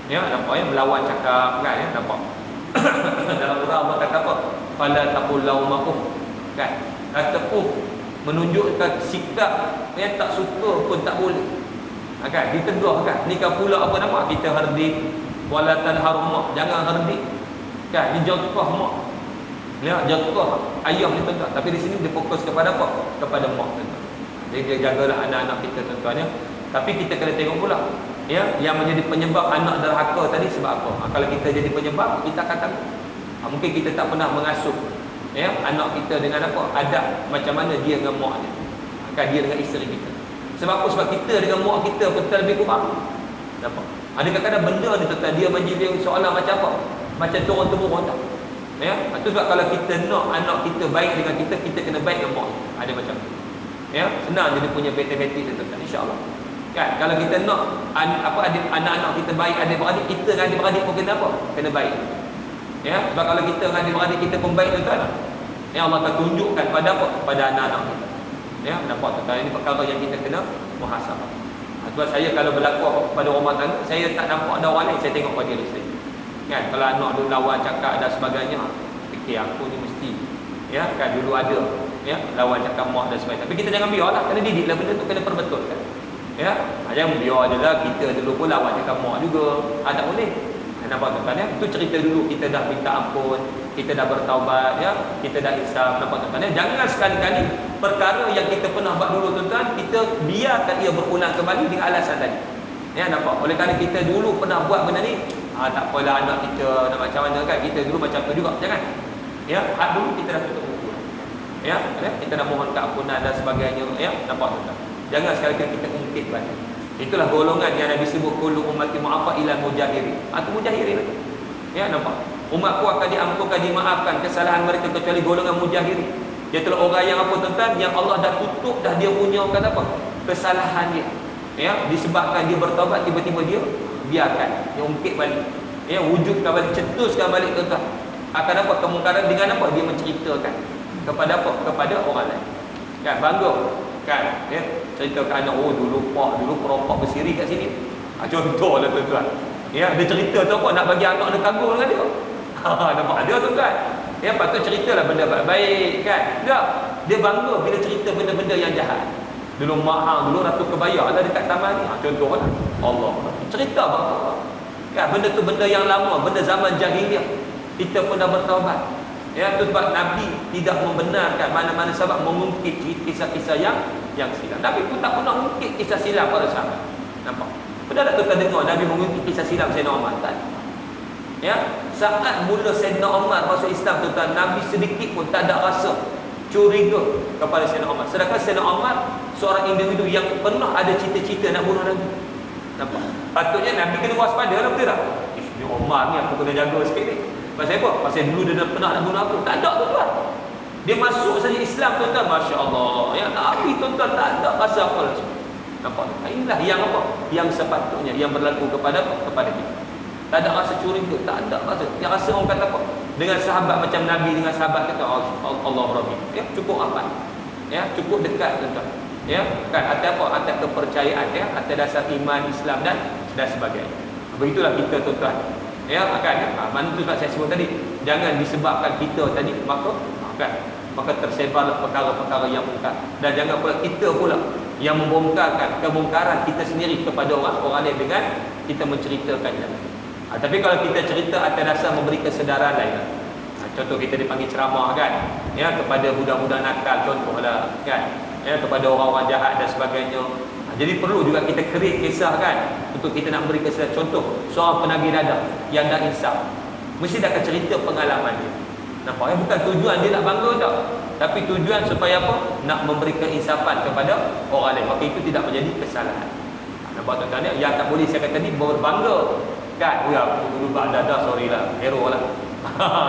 Ya, nampak ya, melawan cakap kan ya, nampak. Dalam surah Allah kata apa? Fala taqul lahum uff. Kan? Kata menunjukkan sikap yang tak suka pun tak boleh. Kan? Ditegur kan. Ni kan pula apa nama? Kita herdik wala tanharum mak. Jangan herdik. Kan? Dia jatuh mak. Ya, jatuh ayah ni tuan-tuan. Tapi di sini dia fokus kepada apa? Kepada mak tuan-tuan. Jadi dia jagalah anak-anak kita tuan-tuan ya. Tapi kita kena tengok pula ya, yang menjadi penyebab anak derhaka tadi sebab apa? Kalau kita jadi penyebab, kita akan tahu. Mungkin kita tak pernah mengasuh ya anak kita dengan apa? Adab macam mana dia dengan mak dia. Kan dia dengan isteri kita. Sebab apa? Sebab kita dengan mak kita betul lebih kurang. Nampak? Ada kadang-kadang benda ni tuan-tuan, dia menjadi soalan macam apa? Macam turun-temurun tak? Ya, itu sebab kalau kita nak anak kita baik dengan kita, kita kena baik dengan mak. Ada macam tu. Ya, senang jadi punya betul-betul tuan-tuan, insya-Allah. Kan, kalau kita nak anak-anak kita baik, adik-beradik, kita dengan adik-beradik pun kena apa? Kena baik. Ya, sebab kalau kita dengan adik-beradik kita pun baik tuan-tuan, ya Allah akan tunjukkan pada apa? Pada anak-anak kita. Ya, nampak tuan-tuan, ini perkara yang kita kena muhasabah. Sebab saya kalau berlaku pada rumah tangga, saya tak nampak ada orang lain, saya tengok pada diri saya. Kan, kalau anak dulu lawan cakap dan sebagainya, fikir aku ni mesti ya, kan dulu ada ya, lawan cakap mak dan sebagainya. Tapi kita jangan biarlah, kena didiklah benda tu, kena perbetulkan. Ya, jangan biar je lah kita dulu pun lawan cakap mak juga. Tak boleh. Nampak tuan-tuan ya? Itu cerita dulu kita dah minta ampun, kita dah bertaubat ya, kita dah ihsan. Nampak tuan-tuan ya? Jangan sekali-kali perkara yang kita pernah buat dulu tuan-tuan, kita biarkan ia berulang kembali dengan alasan tadi. Ya, nampak? Oleh kerana kita dulu pernah buat benda ni, tak apalah anak kita nak macam mana kan, kita dulu macam tu juga. Jangan. Ya, dulu kita dah tutup buku. Ya, kita dah mohon keampunan dan sebagainya. Ya, nampak tuan-tuan? Jangan sekali-kali kita ungkit balik. Itulah golongan yang Nabi sebut kullu ummati mu'afa ila mujahirin. Itu mujahirin itu. Ya, nampak? Umatku akan diampunkan, dimaafkan kesalahan mereka kecuali golongan mujahirin. Dia telah orang yang apa tuan-tuan? Yang Allah dah tutup dah dia punya kata apa? Kesalahan dia. Ya, disebabkan dia bertaubat, tiba-tiba dia biarkan, dia ungkit balik. Ya, wujudkan balik, cetuskan balik tuan-tuan. Akan apa? Kemungkaran dengan apa? Dia menceritakan kepada apa? Kepada orang lain. Kan, bangga. Kan, ya, cerita ke anak, dulu perompak bersiri kat sini. Contohlah tuan-tuan. Ya, dia cerita tu apa? Nak bagi anak dia kagum dengan dia. Nampak ada tuan-tuan. Ya, patut ceritalah benda baik kan. Tak. Dia bangga bila cerita benda-benda yang jahat. Dulu mak dulu Ratu Kebaya ada dekat taman ni. Contohlah. Allah. Cerita apa? Kan, benda tu benda yang lama, benda zaman jahiliah. Kita pun dah bertaubat. Ya, itu sebab Nabi tidak membenarkan mana-mana sahabat mengungkit kisah-kisah yang silam. Nabi pun tak pernah mengungkit kisah silam pada sahabat. Nampak? Pernah tak tuan dengar Nabi mengungkit kisah silam Sayyidina Umar? Tak. Ya, saat mula Sayyidina Umar masuk Islam tuan, Nabi sedikit pun tak ada rasa curiga kepada Sayyidina Umar. Sedangkan Sayyidina Umar seorang individu yang pernah ada cita-cita nak bunuh Nabi. Nampak? Patutnya Nabi kena waspada lah, betul tak? Ini Umar ni aku kena jaga sikit ni. Pasal apa? Pasal dulu dia dah pernah nak bunuh aku. Tak ada tuan-tuan. Dia masuk saja Islam tuan-tuan, Masya Allah. Ya, Nabi tuan-tuan tak ada rasa apa lah. Nampak? Inilah yang apa? Yang sepatutnya yang berlaku kepada kita. Tak ada rasa curiga, tak ada rasa. Yang rasa orang kata apa? dengan sahabat macam Nabi dengan sahabat kita Allah Rabbi. Ya, cukup apa? Ya, cukup dekat tuan-tuan. Ya, kan atas apa? Atas kepercayaan ya, atas dasar iman Islam dan sebagainya. Begitulah kita tuan-tuan. Ya, kan mana tu saya sebut tadi, jangan disebabkan kita tadi maka tersebarlah perkara-perkara yang mungkar, dan jangan pula kita pula yang membongkarkan kemungkaran kita sendiri kepada orang lain dengan kita menceritakannya. Tapi kalau kita cerita atas dasar memberi kesedaran lain, contoh kita dipanggil ceramah kan, ya, kepada budak-budak nakal contohlah kan, ya, kepada orang-orang jahat dan sebagainya. Jadi perlu juga kita create kisah kan, untuk kita nak beri kesedaran. Contoh seorang penagih dadah yang dah insaf, mesti dah akan cerita pengalaman dia. Nampak ya, bukan tujuan dia nak bangga tak, tapi tujuan supaya apa? Nak memberi keinsapan kepada orang lain. Maka itu tidak menjadi kesalahan. Nampak tuan-tuan ya? Yang tak boleh saya kata ni berbangga kan, ya aku dulu bak dadah, sorry lah, hero lah.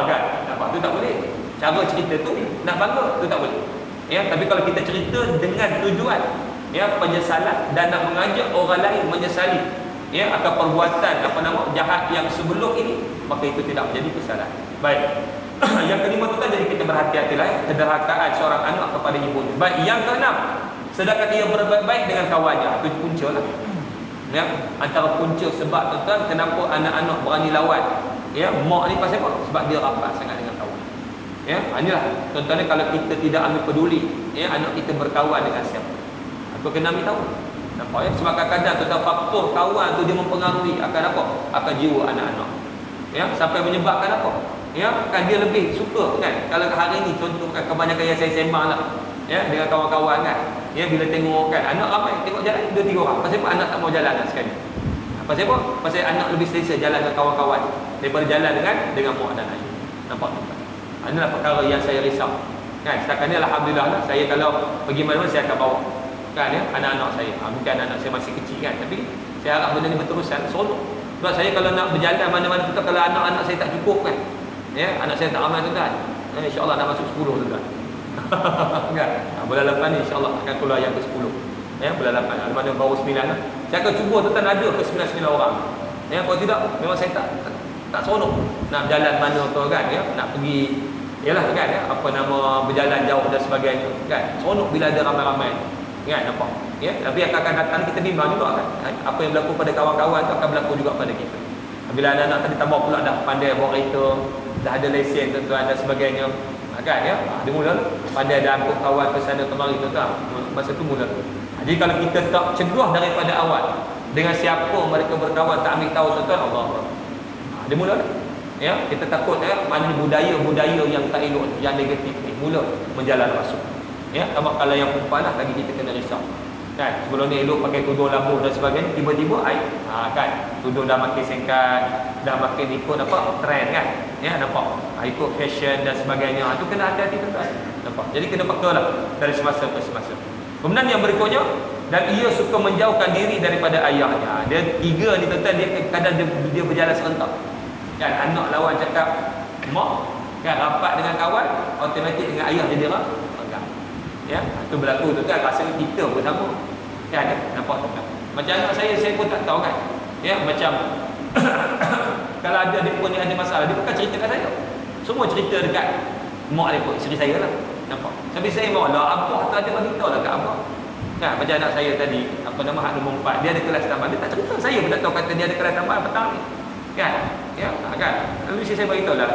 Kan? Nampak tu tak boleh. Cara cerita tu nak bangga tu tak boleh. Ya, tapi kalau kita cerita dengan tujuan ya penyesalan dan nak mengajak orang lain menyesali ya akan perbuatan jahat yang sebelum ini, maka itu tidak menjadi kesalahan. Baik. Yang kelima tu kan, jadi kita berhati-hatilah ya, kederhakaan seorang anak kepada ibunya. Baik, yang keenam, sedangkan ia berbuat baik dengan kawannya. Itu punca lah. Ya, antara punca sebab tuan-tuan kenapa anak-anak berani lawan ya mak ni, pasal apa? Sebab dia rapat sangat dengan kawan. Ya, inilah tuan-tuan, kalau kita tidak ambil peduli ya anak kita berkawan dengan siapa, apa kena ambil tahu. Nampak ya? Sebab kadang-kadang tuan-tuan, faktor kawan tu dia mempengaruhi akan apa? Akan jiwa anak-anak. Ya, sampai menyebabkan apa? Ya, kan dia lebih suka kan. Kalau hari ni contoh kan, kebanyakan yang saya sembang lah ya dengan kawan-kawan kan. Ya, bila tengok kan anak ramai tengok jalan 2-3 orang. Pasal apa anak tak mau jalan kan sekali? Pasal apa? Pasal anak lebih selesa jalan dengan kawan-kawan daripada jalan dengan mak dan ayah. Nampak tak? Inilah perkara yang saya risau. Kan, setakat ni alhamdulillah lah, saya kalau pergi mana-mana saya akan bawa kan ya anak-anak saya. Bukan anak saya masih kecil kan, tapi saya harap benda ni berterusan seronok. Sebab saya kalau nak berjalan mana-mana tu, kalau anak-anak saya tak cukup kan, ya, anak saya tak ramai tuan-tuan, insya-Allah dah masuk 10 tuan-tuan. Kan? Bulan lepas ni insya-Allah akan keluar yang ke-10. Ya, bulan 8. Ada mana baru 9 lah. Saya akan cuba tuan-tuan ada ke 9 orang. Ya, kalau tidak memang saya tak seronok nak berjalan mana tu kan, ya, nak pergi yalah kan ya, berjalan jauh dan sebagainya kan. Seronok bila ada ramai-ramai. Kan, nampak? Ya, tapi akan datang kita bimbang juga kan. Apa yang berlaku pada kawan-kawan tu akan berlaku juga pada kita. Bila anak-anak tadi tambah pula dah pandai bawa kereta, dah ada lesen tuan-tuan dan sebagainya, kan ya, dia mula pandai dah angkut kawan ke sana kemari tuan-tuan. Masa tu mula. Jadi kalau kita tak cegah daripada awal dengan siapa mereka berkawan, tak ambil tahu tuan-tuan, Allah. Dia mula ya, kita takut ya, mana budaya-budaya yang tak elok, yang negatif ni mula menjalan masuk. Ya, tambah kalau yang perempuan lah lagi kita kena risau. Kan, sebelum ni elok pakai tudung lambu dan sebagainya, tiba-tiba kan, tudung dah makin singkat, dah makin ikut apa trend kan. Ya, nampak. Ikut fashion dan sebagainya. Itu kena hati-hati tuan-tuan. Nampak. Jadi kena pekalah dari semasa ke semasa. Kemudian yang berikutnya, dan ia suka menjauhkan diri daripada ayahnya. Dia tiga ni tuan-tuan, dia kadang dia berjalan serentak. Kan, anak lawan cakap mak, kan rapat dengan kawan, automatik dengan ayah jadi renggang. Ya, itu berlaku tu kan, rasa kita pun sama. Kan, nampak tak? Macam anak saya pun tak tahu kan. Ya, macam kalau ada dia pun ada masalah, dia bukan cerita kat saya. Semua cerita dekat mak dia pun, isteri saya lah. Nampak? Tapi saya mau lah, abah tu ada bagi tahu lah kat abah. Kan, macam anak saya tadi, hak nombor 4, dia ada kelas tambahan, dia tak cerita. Saya pun tak tahu kata dia ada kelas tambahan petang ni. Kan? Ya, kan? Lalu isteri saya beritahu lah,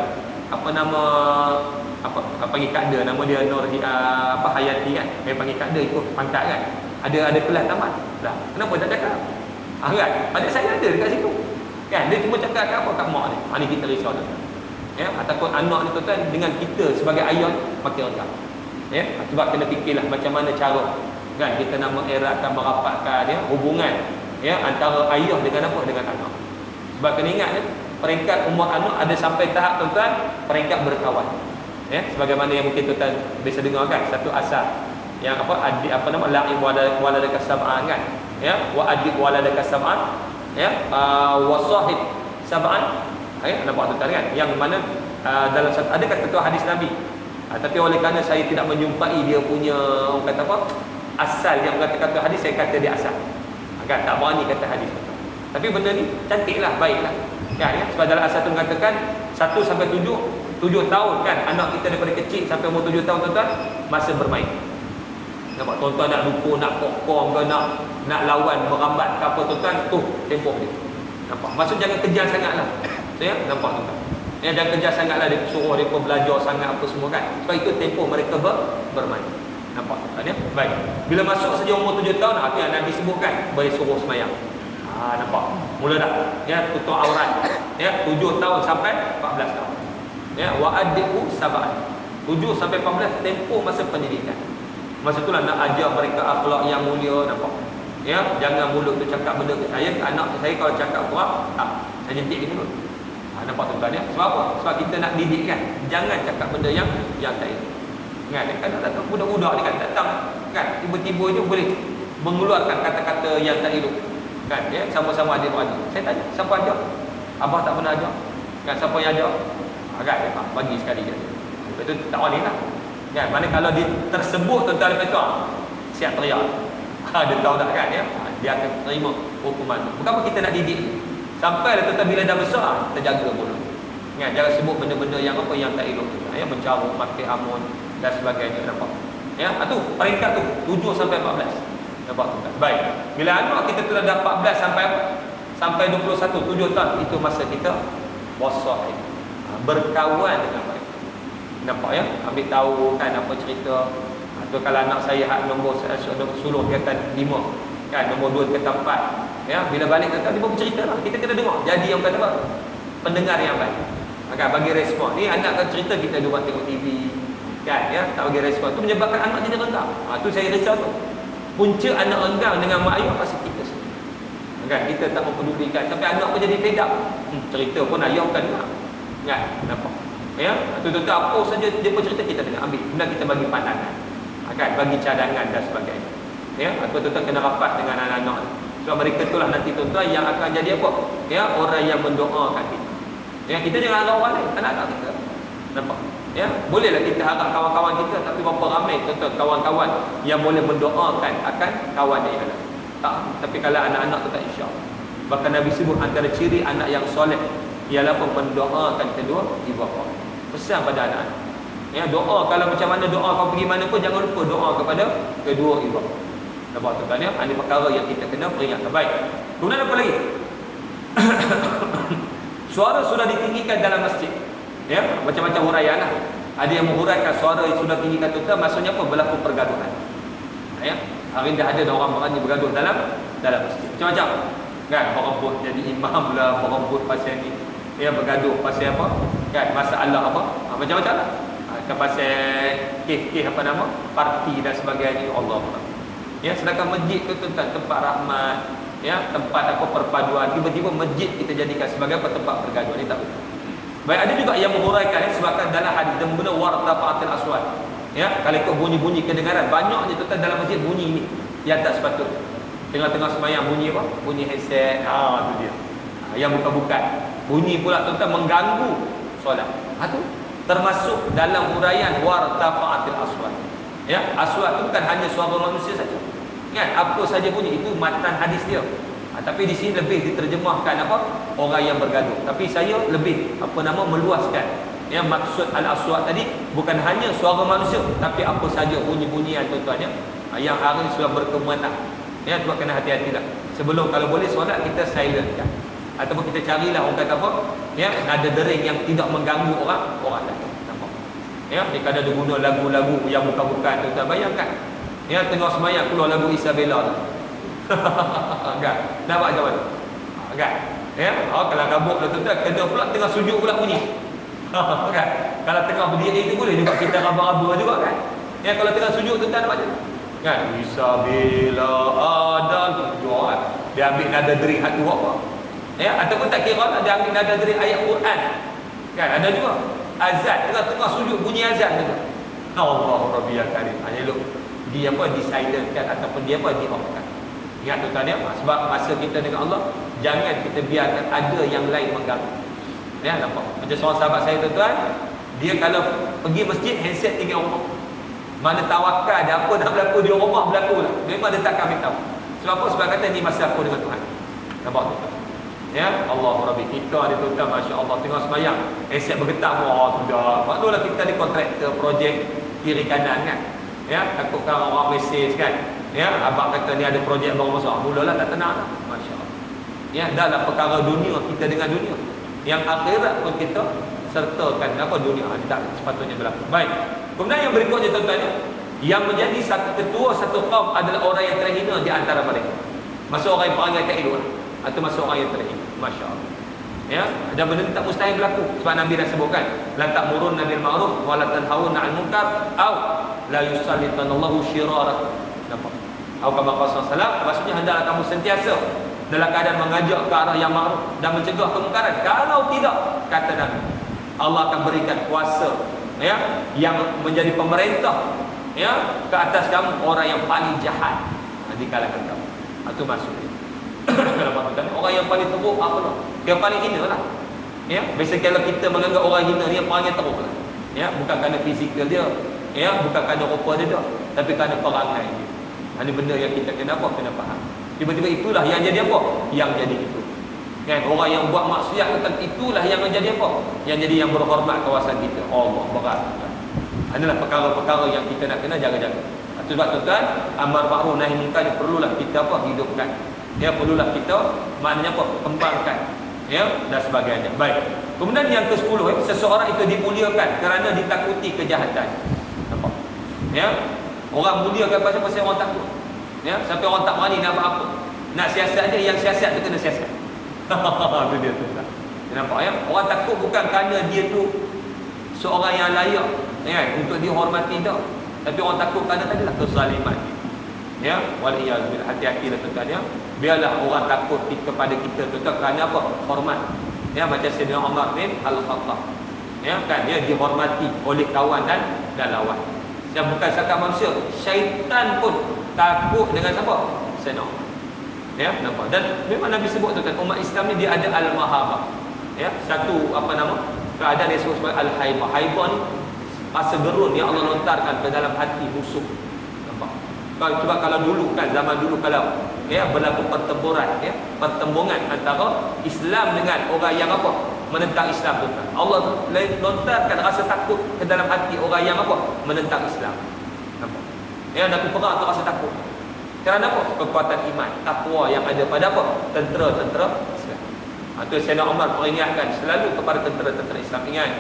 panggil Kak Da, nama dia Nur Hayati kan. Saya panggil Kak Da ikut pangkat kan. Ada kelas tamat. Lah, kenapa tak cakap? Kan? Adik saya ada dekat situ. Kan, dia cuma cakap kat mak ni. Ni kita risau tu. Ya, takut anak ni tuan dengan kita sebagai ayah makin renggang. Ya, sebab kena fikirlah macam mana cara kan kita nak mengeratkan, merapatkan ya hubungan ya antara ayah dengan anak. Sebab kena ingat ya, peringkat umur anak ada sampai tahap tuan-tuan peringkat berkawan. Ya, sebagaimana yang mungkin tuan bisa dengar kan, satu asal yang adik la'ib waladaka sab'an kan. Ya, wa adib waladaka sab'an ya, wa sahib sab'an. Ya, nampak tuan kan, yang mana dalam satu ada kata tu hadis Nabi. Tapi oleh kerana saya tidak menjumpai dia punya orang kata asal yang kata hadis, saya kata dia asal. Kan, tak berani kata hadis. Tapi benda ni cantiklah, baiklah. Kan, ya? Sebab dalam asal tu mengatakan 1 sampai 7 7 tahun kan, anak kita daripada kecil sampai umur 7 tahun tuan-tuan, masa bermain. Nampak tuan-tuan nak dukung, nak pokong ke, nak lawan, merambat ke apa tuan-tuan, tu tempoh dia. Nampak? Maksud jangan kejar sangatlah. Ya, nampak tuan-tuan. Ya, jangan kejar sangatlah dia suruh mereka belajar sangat apa semua kan. Sebab itu tempoh mereka bermain. Nampak tuan-tuan ya? Baik. Bila masuk saja umur 7 tahun, apa yang Nabi sebutkan, boleh suruh semayang. Nampak? Mula dah. Ya, tutup aurat. Ya, 7 tahun sampai 14 tahun. Ya, wa adiku sab'an. 7 sampai 14 tempoh masa pendidikan. Masa itulah nak ajar mereka akhlak yang mulia, nampak? Ya, jangan mulut tu cakap benda ke saya, anak saya kalau cakap kurang, tak, saya jentik di mulut. Nampak tuan-tuan ya? Sebab apa? Sebab kita nak didik kan. Jangan cakap benda yang tak elok. Kan? Kadang datang budak-budak ni kan datang kan, tiba-tiba je boleh mengeluarkan kata-kata yang tak elok. Kan? Ya, sama-sama adik-beradik. Saya tanya, siapa ajar? Abah tak pernah ajar. Kan, siapa yang ajar? Kan, ya, bagi sekali je. Lepas tu tak boleh lah. Kan, mana kalau dia tersebut tuan-tuan lepas tu, siap teriak. Dia tahu tak kan ya? Dia akan terima hukuman tu. Bukan apa kita nak didik. Sampai tuan-tuan bila dah besar, terjaga mulut. Kan, jangan sebut benda-benda yang apa yang tak elok. Ya, mencarut, makan hamun dan sebagainya, nampak. Ya, tu peringkat tu 7 sampai 14. Nampak tuan-tuan. Baik. Bila anak kita telah dah 14 sampai apa? Sampai 21, 7 tahun, itu masa kita wasahib. Berkawan dengan mereka. Nampak ya? Ambil tahu kan apa cerita. Atau kalau anak saya hak nombor sulung tingkatan 5 kan, nombor 2 tingkatan 4 ya, bila balik kata dia bercerita lah, kita kena dengar. Jadi yang kata apa? Pendengar yang baik. Maka bagi respon. Ni anak kan cerita, kita duduk tengok TV kan ya, tak bagi respon. Tu menyebabkan anak jadi renggang. Tu saya risau tu. Punca anak renggang dengan mak ayah pasti kita sendiri. Kan, kita tak mempedulikan sampai anak pun jadi fed up. Cerita pun ayah bukan dengar. Kan, nampak? Ya, tu apa saja dia pun cerita kita dengar, ambil. Kemudian kita bagi pandangan. Kan, bagi cadangan dan sebagainya. Ya, tuan-tuan kena rapat dengan anak-anak. Sebab mereka itulah nanti tuan-tuan yang akan jadi apa? Ya, orang yang mendoakan kita. Ya, kita jangan harap orang lain, anak-anak kita. Nampak? Ya, bolehlah kita harap kawan-kawan kita, tapi berapa ramai tuan-tuan kawan-kawan yang boleh mendoakan akan kawan yang ada. Tak, tapi kalau anak-anak tu tak, insya-Allah. Bahkan Nabi sebut antara ciri anak yang soleh ialah apa? Mendoakan kedua ibu bapa. Pesan pada anak-anak. Ya, doa, kalau macam mana doa kau pergi mana pun, jangan lupa doa kepada kedua ibu bapa. Nampak tuan-tuan ya? Ini perkara yang kita kena peringatkan. Baik. Kemudian apa lagi? Suara sudah ditinggikan dalam masjid. Ya, macam-macam huraian lah. Ada yang menghuraikan suara yang sudah tinggikan tuan-tuan, maksudnya apa? Berlaku pergaduhan. Ya, hari ini dah ada orang berani bergaduh dalam masjid. Macam-macam. Kan, berebut jadi imam lah, berebut pasal ni. Ya, bergaduh pasal apa? Kan, masalah apa? Macam-macam lah. Pasal kes apa nama? Parti dan sebagainya. Allah Allah. Ya, sedangkan masjid tu tuan-tuan tempat rahmat, ya, tempat apa perpaduan. Tiba-tiba masjid kita jadikan sebagai apa? Tempat pergaduhan. Ini tak betul. Baik, ada juga yang menghuraikan sebabkan dalam hadis dan guna wartafa'atil aswat. Ya, kalau ikut bunyi-bunyi kedengaran, banyaknya tuan-tuan dalam masjid bunyi ini yang tak sepatutnya. Tengah-tengah sembahyang bunyi apa? Bunyi headset. Tu dia. Yang bukan-bukan. Bunyi pula tuan-tuan mengganggu solat. Tu termasuk dalam huraian wartafa'atil aswat. Ya, aswat itu bukan hanya suara manusia saja. Kan, apa saja bunyi itu matan hadis dia. Tapi di sini lebih diterjemahkan apa? Orang yang bergaduh. Tapi saya lebih meluaskan. Ya, maksud al-aswat tadi bukan hanya suara manusia, tapi apa saja bunyi-bunyian tuan-tuan ya, yang hari ini sudah berkemenang. Ya, tuan kena hati-hati lah. Sebelum kalau boleh solat kita silentkan. Ataupun kita carilah orang kata apa? Ya, nada dering yang tidak mengganggu orang lain. Nampak? Ya, dia kadang ada guna lagu-lagu yang bukan-bukan, tuan-tuan bayangkan. Ya, tengah sembahyang keluar lagu Isabella tu. Kan? Nampak macam mana? Kan? Ya, kalau kabut tu tuan kena pula tengah sujud pula bunyi. Kan? Kalau tengah berdiri tu boleh juga kita raba-raba juga kan? Ya, kalau tengah sujud tu tuan nampak macam kan? Isabella ada jual. Dia ambil nada dering hak tu apa? Ya, ataupun tak kira dia ambil nada dering ayat Quran. Kan? Ada juga azan tengah sujud bunyi azan tu. Allahu Rabbiyal Karim. Hanya elok dia apa disilentkan ataupun dia apa di-off-kan. Ingat tuan-tuan ya, sebab masa kita dengan Allah jangan kita biarkan ada yang lain mengganggu. Ya, nampak? Macam seorang sahabat saya tuan-tuan, dia kalau pergi masjid handset tinggal rumah. Mana tawakal ada apa nak berlaku di rumah berlaku lah. Memang dia takkan ambil tahu. Sebab apa? Sebab kata ni masa aku dengan Tuhan. Nampak tuan-tuan? Ya, Allah Rabbi kita ni tuan, masya-Allah tengok sembahyang, aset bergetar, oh sudah. Maknanya kita ni kontraktor projek kiri kanan kan. Ya, takutkan orang mesej kan. Ya, abang kata ni ada projek baru masuk, mulalah tak tenang dah. Masya-Allah. Ya, dalam perkara dunia kita dengan dunia. Yang akhirat pun kita sertakan apa dunia tak sepatutnya berlaku. Baik. Kemudian yang berikutnya tuan-tuan, yang menjadi satu ketua satu kaum adalah orang yang terhina di antara mereka. Masuk orang yang perangai tak elok atau masuk orang yang terhina. Masya-Allah. Ya, ada benda tak mustahil berlaku sebab Nabi dah sebutkan, la ta'murun bil ma'ruf wa la tanhauna 'anil munkar aw la yusallitanallahu syirarakum. Nampak? Atau kama qala maksudnya hendaklah kamu sentiasa dalam keadaan mengajak ke arah yang ma'ruf dan mencegah kemungkaran. Kalau tidak, kata Nabi, Allah akan berikan kuasa ya yang menjadi pemerintah ya ke atas kamu orang yang paling jahat di kalangan kamu. Itu maksudnya. Kalau maksudnya orang yang paling teruk apa lah? Yang paling hina lah. Ya, biasa kalau kita menganggap orang hina ni orang yang teruk lah. Ya, bukan kerana fizikal dia, ya, bukan kerana rupa dia dah, tapi kerana perangai dia. Ini benda yang kita kena apa? Kena faham. Tiba-tiba itulah yang jadi apa? Yang jadi itu. Kan orang yang buat maksiat tentang itulah yang menjadi apa? Yang jadi yang berhormat kawasan kita. Allah berat. Adalah perkara-perkara yang kita nak kena jaga-jaga. Sebab tuan-tuan, amar ma'ruf nahi munkar perlulah kita apa? Hidupkan. Ya, perlulah kita maknanya apa? Kembangkan. Ya, dan sebagainya. Baik. Kemudian yang ke-10, seseorang itu dimuliakan kerana ditakuti kejahatan. Nampak? Ya. Orang muliakan pasal orang takut. Ya, sampai orang tak berani nak apa-apa. Nak siasat dia, yang siasat tu kena siasat. Itu dia tu. Nampak ya? Orang takut bukan kerana dia tu seorang yang layak ya, untuk dihormati dah. Tapi orang takut kerana tadilah kezaliman. Ya, waliyazbil, hati-hatilah tuan ya. Biarlah orang takut kepada kita tu kerana apa? Hormat. Ya, macam Sayyidina Umar bin Al-Khattab. Ya, kan dia dihormati oleh kawan dan lawan. Dan bukan sekadar manusia, syaitan pun takut dengan siapa? Sayyidina Umar. Ya, nampak. Dan memang Nabi sebut tu kan umat Islam ni dia ada al-mahabah. Ya, satu apa nama? Keadaan yang disebut sebagai al-haibah. Haibah ni rasa gerun yang Allah lontarkan ke dalam hati musuh. Nampak? Sebab kalau dulu kan, zaman dulu kalau ya berlaku pertempuran ya, pertembungan antara Islam dengan orang yang apa? Menentang Islam tu kan. Allah lontarkan rasa takut ke dalam hati orang yang apa? Menentang Islam. Nampak? Ya, nak perang tu rasa takut. Kerana apa? Kekuatan iman, takwa yang ada pada apa? Tentera-tentera Islam. Itu Sayyidina Umar peringatkan selalu kepada tentera-tentera Islam, ingat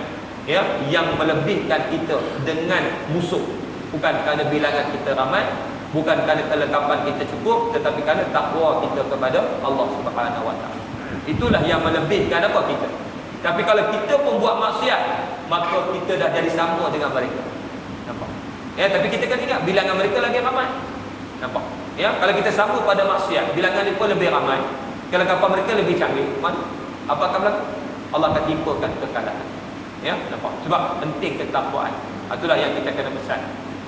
ya, yang melebihkan kita dengan musuh bukan kerana bilangan kita ramai, bukan kerana kelengkapan kita cukup, tetapi kerana takwa kita kepada Allah Subhanahu wa taala. Itulah yang melebihkan apa kita. Tapi kalau kita pun buat maksiat, maka kita dah jadi sama dengan mereka. Nampak? Ya, tapi kita kan ingat bilangan mereka lagi ramai. Nampak? Ya, kalau kita sama pada maksiat, bilangan mereka lebih ramai, kelengkapan mereka lebih canggih, mana? Apa akan berlaku? Allah akan timpakan kekalahan. Ya, nampak? Sebab penting ketakwaan. Itulah yang kita kena pesan.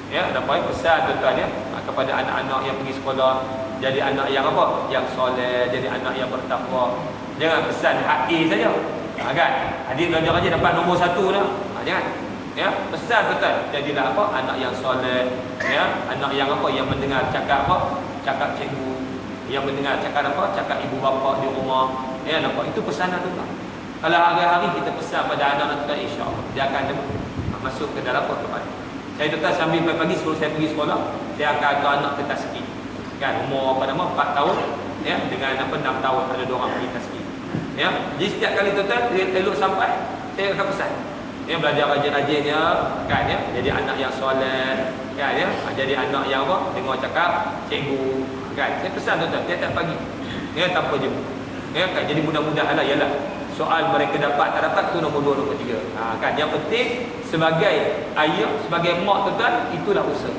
Ya, nampak pesan tuan-tuan ya, kepada anak-anak yang pergi sekolah, jadi anak yang apa? Yang soleh, jadi anak yang bertakwa. Jangan pesan hak A saja. Kan? Adik belajar aja dapat nombor 1 dah. Jangan. Ya, pesan tuan-tuan, jadilah apa? Anak yang soleh, ya, anak yang apa? Yang mendengar cakap apa? Cakap cikgu, yang mendengar cakap apa? Cakap ibu bapa di rumah. Ya, nampak? Itu pesanan tuan. Kalau hari-hari kita pesan pada anak-anak kita, insya-Allah dia akan masuk ke dalam apa? Saya tuan sambil pagi sebelum saya pergi sekolah, saya akan hantar anak ke tasqi. Kan umur apa nama 4 tahun ya, dengan apa 6 tahun ada 2 orang pergi tasqi. Ya, jadi setiap kali tuan elok sampai saya akan pesan. Ya, belajar rajin-rajinnya kan ya, jadi anak yang soleh kan ya, jadi anak yang apa? Dengar cakap cikgu kan. Saya pesan tuan tiap pagi. Ya, tanpa jemu. Ya, kan jadi mudah-mudahanlah ialah soal mereka dapat tak dapat tu nombor 2 nombor 3. Kan yang penting sebagai ayah, sebagai mak tuan itulah usaha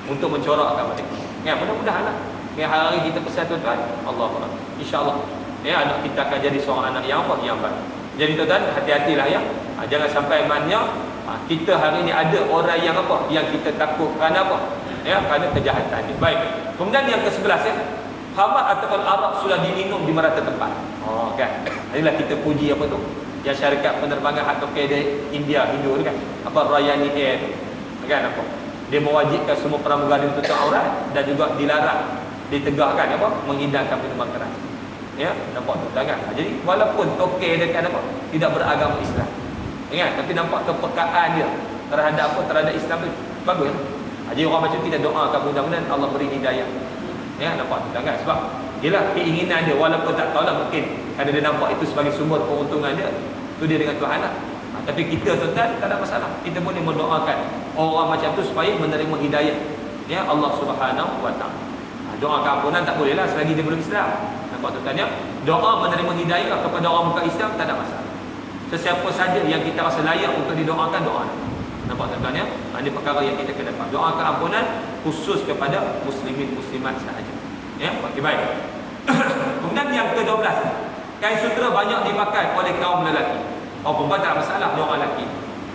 untuk mencorakkan mereka. Ya, mudah-mudahanlah. Ya, hari kita pesan tuan Allah insya-Allah ya anak kita akan jadi seorang anak yang apa? Yang baik. Jadi tuan hati-hatilah ya. Jangan sampai maknanya kita hari ini ada orang yang apa? Yang kita takut kerana apa? Ya, kerana kejahatan ni. Baik. Kemudian yang ke-11 ya. Khamar ataupun arak sudah diminum di merata tempat. Oh kan. Inilah kita puji apa tu? Yang syarikat penerbangan atau kedai India Hindu kan. Apa Ryanair Air. Kan apa? Dia mewajibkan semua pramugari untuk tutup aurat dan juga dilarang, ditegakkan apa? Menghidangkan minuman keras. Ya, nampak tuan kan? Jadi walaupun toke dia kan apa? Tidak beragama Islam. Ingat, tapi nampak kepekaan dia terhadap apa? Terhadap Islam tu bagus. Jadi orang macam kita doakan mudah-mudahan Allah beri hidayah. Ya, nampak tuan kan? Sebab ialah keinginan dia, walaupun tak tahu lah, mungkin kerana dia nampak itu sebagai sumber keuntungan dia, tu dia dengan Tuhan lah. Tapi kita tuan-tuan tak ada masalah. Kita boleh mendoakan orang macam tu supaya menerima hidayah, ya, Allah Subhanahu wa taala. Doa keampunan tak boleh lah selagi dia belum Islam. Nampak tuan-tuan ya? Doa menerima hidayah kepada orang bukan Islam tak ada masalah. Sesiapa saja yang kita rasa layak untuk didoakan, doa. Nampak tuan-tuan ya? Ini perkara yang kita kena faham. Doa keampunan khusus kepada muslimin muslimat sahaja. Ya, okey, baik. Kemudian yang ke-12, kain sutera banyak dipakai oleh kaum lelaki. Orang perempuan tak ada masalah, dia orang lelaki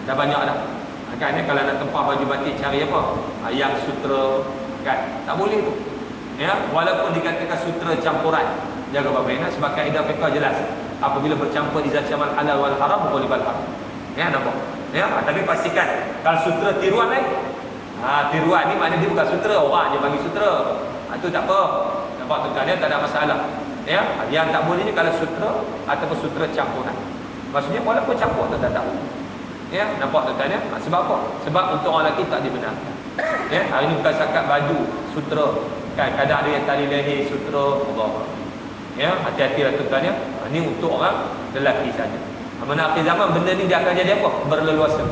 dah banyak dah. Kan ya, kalau nak tempah baju batik cari apa? Yang sutera kan. Tak boleh tu. Ya, walaupun dikatakan sutera campuran. Jaga baik-baik sebab kaedah fiqh jelas. Apabila bercampur izat syamal halal wal haram boleh haram. Ya, nampak. Ya, tapi pastikan kalau sutera tiruan lain. Tiruan ni maknanya dia bukan sutera, orang je bagi sutera. Itu tak apa. Nampak tuan dia tak ada masalah. Ya, yang tak boleh ni kalau sutera ataupun sutera campuran. Maksudnya walaupun campur tu tak tahu. Ya, nampak tuan ya? Sebab apa? Sebab untuk orang lelaki tak dibenarkan. Ya, hari ni bukan sakat baju sutera. Kan kadang ada yang tali leher sutera Allah. Ya, hati-hatilah tuan ya. Ini untuk orang lelaki saja. Mana akhir zaman benda ni dia akan jadi apa? Berleluasa.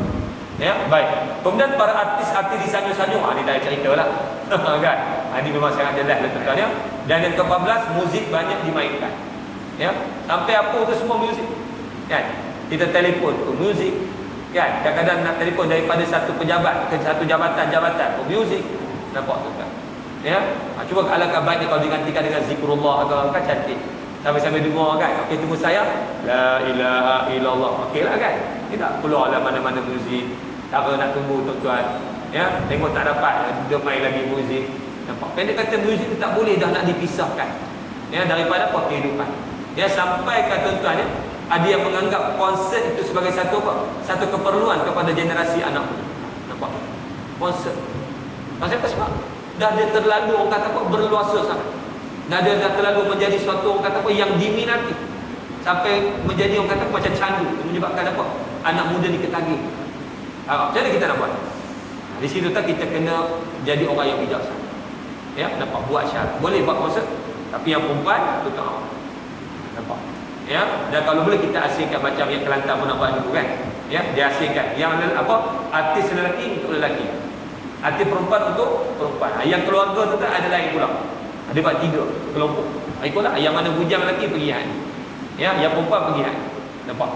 Ya, baik. Kemudian para artis-artis disanjung-sanjung, ni dah ceritalah. Kan? Ini memang sangat jelas tuan ya. Dan yang ke-14, muzik banyak dimainkan. Ya, sampai apa tu semua muzik. Kan? Kita telefon tu muzik. Kan? Kadang-kadang nak telefon daripada satu pejabat ke satu jabatan muzik. Nampak tu kan? Ya, cuba alangkah baiknya kalau digantikan dengan zikrullah kan cantik. Sambil-sambil dengar kan. Okey, tunggu saya. La ilaha illallah. Okeylah kan. Tidak keluar lah mana-mana muzik. Cara nak tunggu tuan-tuan. Ya, tengok tak dapat dia main lagi muzik. Nampak. Pendek kata muzik itu tak boleh dah nak dipisahkan. Ya, daripada apa? Kehidupan. Ya, sampai kata tuan-tuan ya, ada yang menganggap konsert itu sebagai satu apa? Satu keperluan kepada generasi anak muda. Nampak? Konsert. Maksudnya apa sebab? Dah dia terlalu orang kata apa? Berluasa sangat. Dah dia dah terlalu menjadi suatu orang kata apa? Yang diminati. Sampai menjadi orang kata apa? Macam candu. Menyebabkan apa? Anak muda ni ketagih. Macam mana kita nak buat? Di situ tak kita kena jadi orang yang bijaksana. Ya, nampak buat syarat. Boleh buat konsert, tapi yang perempuan tutup awak. Nampak? Ya, dan kalau boleh kita asingkan macam yang Kelantan pun nak buat dulu kan. Ya, dia asingkan. Yang apa? Artis lelaki untuk lelaki. Artis perempuan untuk perempuan. Yang keluarga tu tak ada lain pula. Ada buat 3 kelompok. Ikutlah yang mana bujang lelaki pergi hari. Ya, yang perempuan pergi hari. Nampak?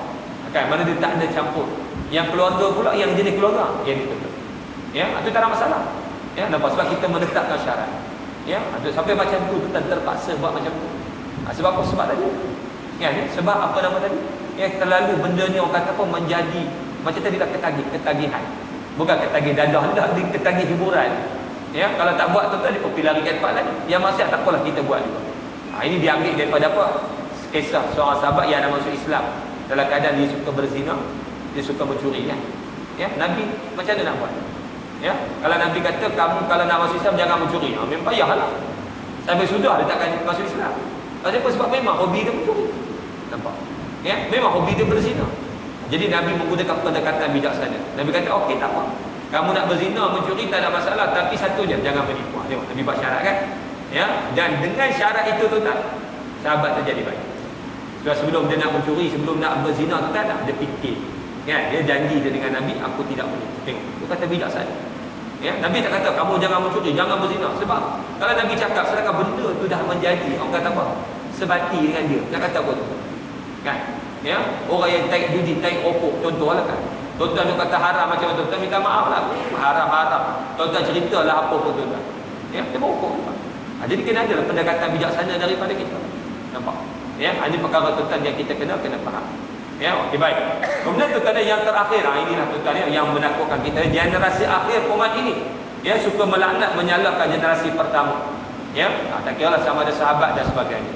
Kan mana dia tak ada campur. Yang keluarga pula yang jenis keluarga yang ditutup. Ya, itu tak ada masalah. Ya, nampak sebab kita menetapkan syarat. Ya, ada sampai macam tu kita terpaksa buat macam tu. Sebab apa? Sebab tadi. Ya, sebab apa nama tadi? Yang terlalu benda ni orang kata apa menjadi macam tadi dah ketagihan. Bukan ketagih dadah dah, ketagih hiburan. Ya, kalau tak buat tu tadi kopi lari ke tempat lain. Yang maksiat tak apalah kita buat juga. Ini diambil daripada apa? Kisah seorang sahabat yang nak masuk Islam. Dalam keadaan dia suka berzina, dia suka mencuri kan. Ya, Nabi macam mana nak buat? Ya, kalau Nabi kata kamu kalau nak masuk Islam jangan mencuri. Memang payahlah. Sampai sudah dia takkan masuk Islam. Kenapa? Sebab memang hobi dia mencuri. Nampak? Ya, memang hobi dia berzina. Jadi Nabi menggunakan pendekatan bijaksana. Nabi kata okey tak apa. Kamu nak berzina, mencuri tak ada masalah, tapi satu je, jangan menipu. Tengok Nabi buat syarat kan? Ya, dan dengan syarat itu tu tak sahabat terjadi baik. Sebelum dia nak mencuri, sebelum nak berzina tu tak dia fikir. Ya, dia janji dia dengan Nabi, aku tidak menipu. Tengok, dia kata bijaksana. Ya, Nabi tak kata kamu jangan mencuri, jangan berzina. Sebab kalau Nabi cakap sedangkan benda tu dah menjadi orang kata apa? Sebati dengan dia. Nak kata apa tu? Kan? Ya, orang yang taik judi, taik opok, contohlah kan. Tuan-tuan dia kata haram macam tu, tuan minta maaf lah. Haram-haram. Tuan-tuan ceritalah apa pun tuan-tuan. Ya, dia berokok. Jadi kena ada pendekatan bijaksana daripada kita. Nampak? Ya, ini perkara tuan-tuan yang kita kena faham. Ya, okey baik. Kemudian tuan-tuan yang terakhir, inilah tuan-tuan yang menakutkan kita, generasi akhir umat ini. Ya, suka melaknat menyalahkan generasi pertama. Ya, tak kira lah sama ada sahabat dan sebagainya.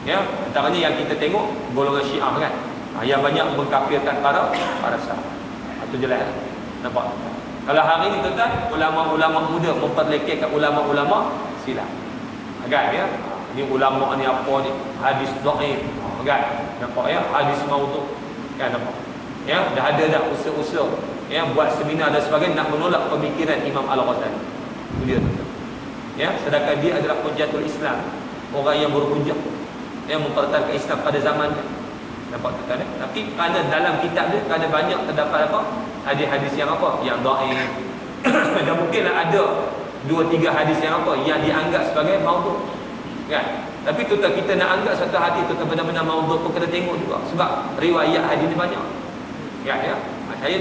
Ya, antaranya yang kita tengok golongan Syiah kan. Yang banyak mengkafirkan para sahabat. Itu jelas. Nampak? Kalau hari ini tuan-tuan ulama-ulama muda memperlekehkan ulama-ulama silam. Agak ya. ni ulama ni apa ni, hadis dhaif, kan? Nampak ya, hadis maudhu, kan? Nampak ya, dah ada dah usaha-usaha ya buat seminar dan sebagainya nak menolak pemikiran Imam Al-Ghazali. Itu dia, ya, sedangkan dia adalah hujjatul Islam, orang yang berhujjah yang mempertahankan Islam pada zamannya. Nampak tak ada? Tapi kerana dalam kitab dia kerana banyak terdapat apa? Hadis-hadis yang apa? Yang dhaif. Dan mungkinlah ada 2-3 hadis yang apa? Yang dianggap sebagai maudhu. Kan? Tapi tuan kita nak anggap satu hadis tu benar-benar maudhu pun kena tengok juga. Sebab riwayat hadis ni banyak. Ya. Saya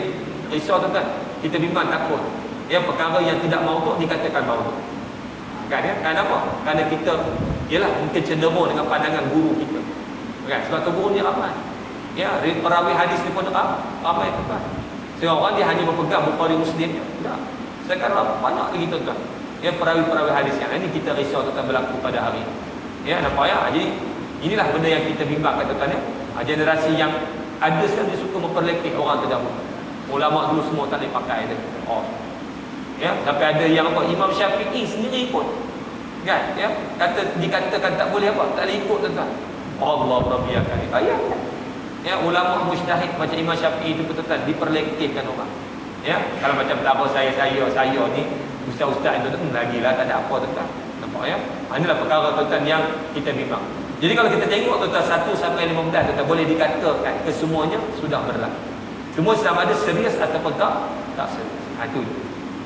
risau tuan. Kita bimbang takut. Ya, perkara yang tidak maudhu dikatakan maudhu. Kan ya? Kenapa? Kerana kita ialah mungkin cenderung dengan pandangan guru kita. Kan? Sebab tu guru ni ramai. Ya, perawi hadis ni pun ramai tuan. Seorang dia hanya berpegang Bukhari Muslim je. Tak. Sekarang banyak lagi tuan. Ya, perawi-perawi hadis yang ini kita risau tuan berlaku pada hari ini. Ya, nampak ya? Jadi inilah benda yang kita bimbangkan tuan ya. Generasi yang ada sekarang dia suka memperlekeh orang terdahulu. Ulama dulu semua tak boleh pakai dia. Oh. Ya, sampai ada yang apa? Imam Syafi'i sendiri pun kan, ya, dikatakan tak boleh apa? Tak boleh ikut tuan. Allah Rabbiyakan. Ayat. Ya, ulama mujtahid macam Imam Syafi'i itu betul-betul diperlekehkan orang. Ya, kalau macam belakang saya ni ustaz-ustaz itu lagilah tak ada apa tuan. Nampak ya? Inilah perkara tuan yang kita bimbang. Jadi kalau kita tengok tuan 1 sampai 15 tuan boleh dikatakan kesemuanya sudah berlaku. Cuma sama ada serius ataupun tak serius. Itu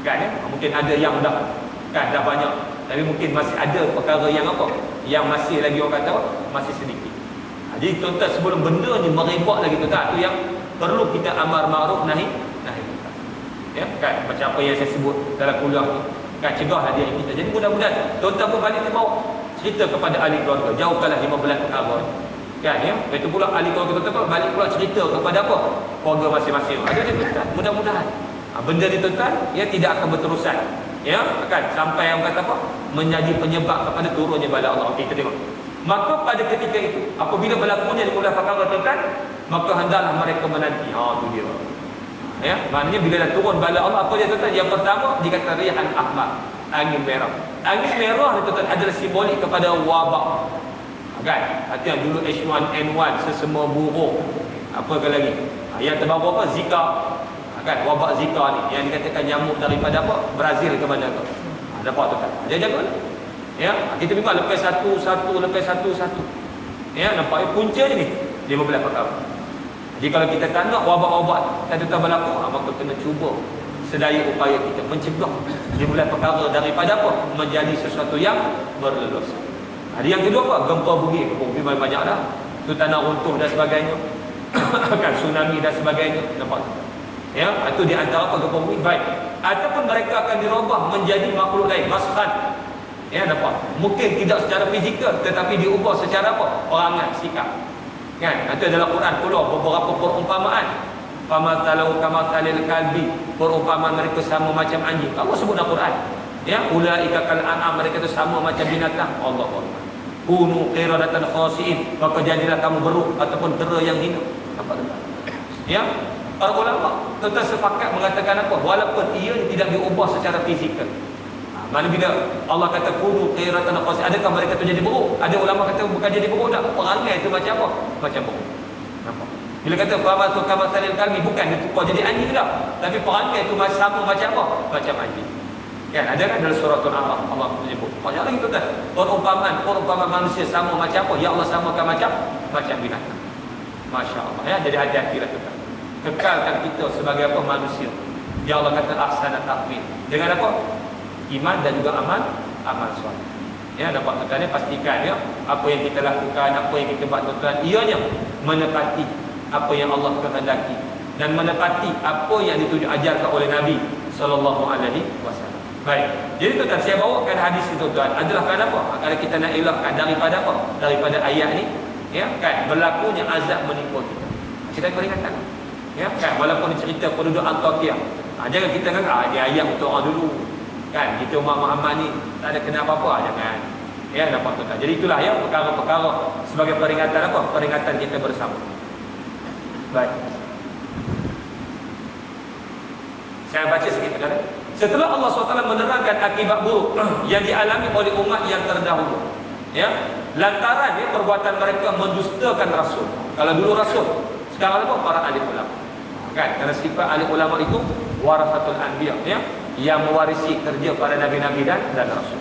kan ya? Mungkin ada yang dah banyak, tapi mungkin masih ada perkara yang apa? Yang masih lagi orang kata masih sedikit. Jadi tuan-tuan sebelum benda ni merebak lagi tuan-tuan, itu yang perlu kita amar ma'ruf nahi munkar. Ya, kan macam apa yang saya sebut dalam kuliah ni. Kan cegahlah dia kita. Jadi mudah-mudahan tuan-tuan pun balik bawa cerita kepada ahli keluarga. Jauhkanlah 15 perkara. Kan ya? Itu pula ahli keluarga tuan-tuan balik pula cerita kepada apa? Keluarga masing-masing. Ada dia tuan-tuan. Mudah-mudahan benda ni tuan-tuan ya tidak akan berterusan. Ya, kan sampai yang kata apa? Menjadi penyebab kepada turunnya bala Allah. Okey, kita tengok. Maka pada ketika itu, apabila berlakunya 15 perkara tuan-tuan, maka hendaklah mereka menanti. Itu dia. Ya, maknanya bila dah turun bala Allah, apa dia tuan-tuan? Yang pertama dikata rihan ahmar, angin merah. Angin merah ni tuan-tuan adalah simbolik kepada wabak. Kan? Artinya dulu H1N1 sesama burung. Apa lagi? Yang terbaru apa? Zika. Kan wabak Zika ni yang dikatakan nyamuk daripada apa? Brazil ke mana ke. Dapat tu kan. Dia jaga. Ya, kita memang lepas satu. Ya, nampak punca je ni 15 perkara. Jadi kalau kita tak nak wabak-wabak tak berlaku, maka kena cuba sedaya upaya kita mencegah 15 perkara daripada apa? Menjadi sesuatu yang berleluasa. Ada yang kedua apa? Gempa bumi banyak dah. Tu tanah runtuh dan sebagainya. Kan tsunami dan sebagainya. Nampak tak? Ya, itu di antara apa gempa bumi baik. Ataupun mereka akan dirubah menjadi makhluk lain, masukhan. Ya, nampak. Mungkin tidak secara fizikal tetapi diubah secara apa? Perangai, sikap. Kan? Itu adalah Quran pula beberapa perumpamaan. Famathalu kamathalil kalbi, perumpamaan mereka sama macam anjing. Allah sebut dalam Quran. Ya, ulaika kal an'am, mereka itu sama macam binatang. Allah Akbar. Kunu qiradatan khasiin, maka jadilah kamu beruk ataupun kera yang hina. Nampak tak? Ya. Para ulama tetap sepakat mengatakan apa? Walaupun ia tidak diubah secara fizikal. Mana bila Allah kata kudu qiratan qas, adakah mereka tu jadi buruk? Ada ulama kata bukan jadi buruk dah. Perangai itu macam apa? Macam buruk. Nampak? Bila kata famatu kamathalil kalbi, bukan dia tukar jadi anjing dah. Tapi perangai itu sama macam apa? Macam anjing. Kan ada kan dalam surah Al-A'raf Allah menyebut. Banyak lagi tuan. Perumpamaan manusia sama macam apa? Ya Allah samakan macam binatang. Masya-Allah. Ya, jadi hati-hatilah tuan. Kekalkan kita sebagai apa? Manusia. Ya Allah kata ahsana taqwim. Dengan apa? Iman dan juga amal soleh. Ya, dapat tuan-tuan pastikan ya, apa yang kita lakukan, apa yang kita buat tuan-tuan, ianya menepati apa yang Allah kehendaki dan menepati apa yang dituju ajarkan oleh Nabi sallallahu alaihi wasallam. Baik. Jadi tuan-tuan, saya bawakan hadis itu tuan adalah kenapa? Agar kita nak elakkan daripada apa? Daripada ayat ni, ya, kan berlakunya azab menimpa kita. Kita peringatan. Ya, kan walaupun cerita penduduk Antakya. Jangan kita kan dia ayat untuk orang dulu. Kan kita umat Muhammad ni tak ada kena apa-apa, jangan. Ya, dapat tuan. Jadi itulah ya perkara-perkara sebagai peringatan apa? Peringatan kita bersama. Baik. Saya baca sikit tuan. Setelah Allah SWT menerangkan akibat buruk yang dialami oleh umat yang terdahulu. Ya, lantaran perbuatan mereka mendustakan Rasul. Kalau dulu Rasul, sekarang apa? Para ahli ulama. Kan? Karena sifat ahli ulama itu warasatul anbiya, ya, yang mewarisi kerja para nabi-nabi dan rasul.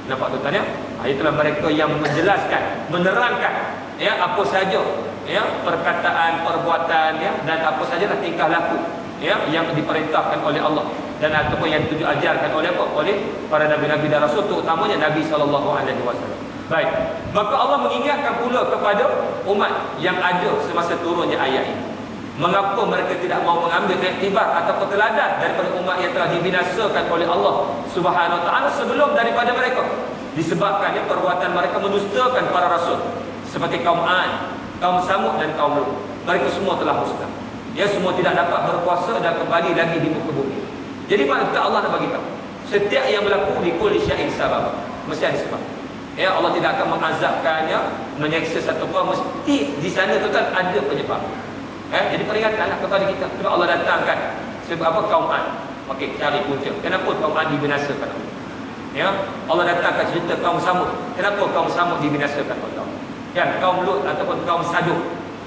Nampak tuan ya? Itulah mereka yang menjelaskan, menerangkan apa saja perkataan, perbuatan dan apa sajalah tingkah laku yang diperintahkan oleh Allah dan ataupun yang diajarkan oleh para nabi-nabi dan rasul, terutamanya Nabi SAW. Baik, maka Allah mengingatkan pula kepada umat yang ada semasa turunnya ayat ini. Mengapa mereka tidak mau mengambil iktibar atau teladan daripada umat yang telah dibinasakan oleh Allah Subhanahu Wa Taala sebelum daripada mereka? Disebabkan perbuatan mereka mendustakan para rasul, seperti kaum Ad, kaum Samud dan kaum Lut. Mereka semua telah musnah. Semua tidak dapat berkuasa dan kembali lagi di muka bumi. Jadi maksud Allah nak bagi tahu, setiap yang berlaku di kulli syai'in sabab, mesti ada sebab. Allah tidak akan mengazabkannya, menyeksa satu kaum, mesti di sana tu kan ada penyebab. Jadi peringatanlah kepada kita. Sebab Allah datangkan sebab apa kaum Ad. Okey, cari punca. Kenapa kaum Ad dibinasakan? Allah datangkan cerita kaum Samud. Kenapa kaum Samud dibinasakan oleh Allah? Kan kaum Lut ataupun kaum Sadum.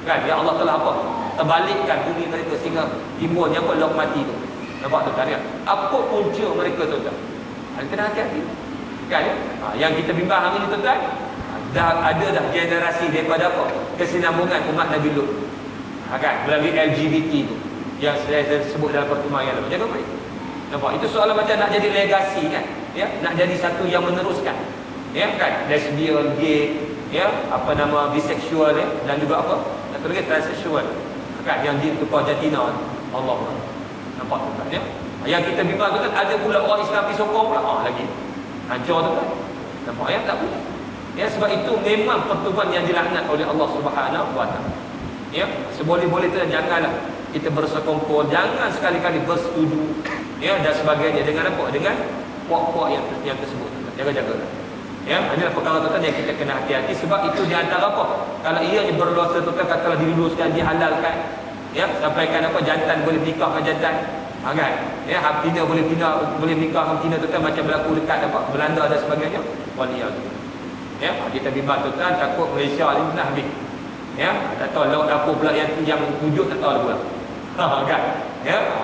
Kan Allah telah apa? Terbalikkan bumi mereka sehingga timbulnya lauk mati tu. Nampak tu kan? Apa punca mereka tu tuan? Kena hati-hati. Kan yang kita bimbang hari ni tuan, dah generasi daripada apa? Kesinambungan umat Nabi Lut. Kan melalui LGBT tu yang saya sebut dalam pertemuan yang lalu. Jaga baik. Nampak? Itu soalan macam nak jadi legasi kan? Nak jadi satu yang meneruskan. Kan? Lesbian, gay, biseksual dan juga apa? Satu lagi transseksual. Kan yang di tempat Jatina. Allah. Nampak tu kan Yang kita bimbang tu kan ada pula orang Islam pergi sokong pula. Lagi. Hancur tu kan. Nampak tak boleh. Sebab itu memang pertubuhan yang dilaknat oleh Allah Subhanahu Wa Taala. Seboleh-boleh tu janganlah kita bersekongkol, jangan sekali-kali bersetuju dan sebagainya dengan apa? Dengan puak-puak yang tersebut. Jaga-jaga. Inilah perkara tu yang kita kena hati-hati, sebab itu di antara apa? Kalau ianya berdosa tu katalah diluluskan, dihalalkan, sampaikan apa jantan boleh nikah dengan jantan. Kan? Betina boleh nikah betina tu macam berlaku dekat apa? Belanda dan sebagainya. Waliyah. Kita bimbang tu takut Malaysia ni nak habis. Tak tahu laut apa pula yang wujud, tak tahu pula. Kan?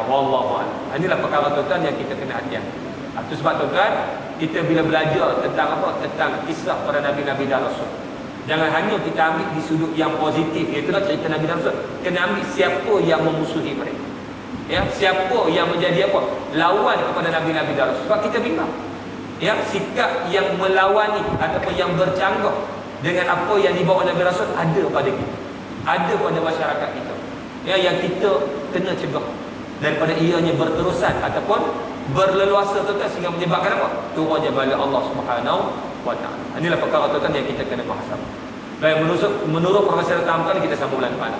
Wallahu a'lam. Inilah perkara tuan yang kita kena hati-hati. Itu sebab tuan, kita bila belajar tentang apa? Tentang kisah para nabi-nabi dan rasul. Jangan hanya kita ambil di sudut yang positif, itulah cerita nabi dan rasul. Kena ambil siapa yang memusuhi mereka. Siapa yang menjadi apa? Lawan kepada nabi-nabi dan rasul. Sebab kita bimbang. Sikap yang melawani ataupun yang bercanggah dengan apa yang dibawa Nabi Rasul ada pada kita, ada pada masyarakat kita, yang kita kena cegah daripada ianya berterusan ataupun berleluasa tuan sehingga menyebabkan apa? Turunnya bala Allah Subhanahu Wa Taala. Inilah perkara tuan yang kita kena faham. Baik, menurut Profesor Tamkan kita sambung bulan depan.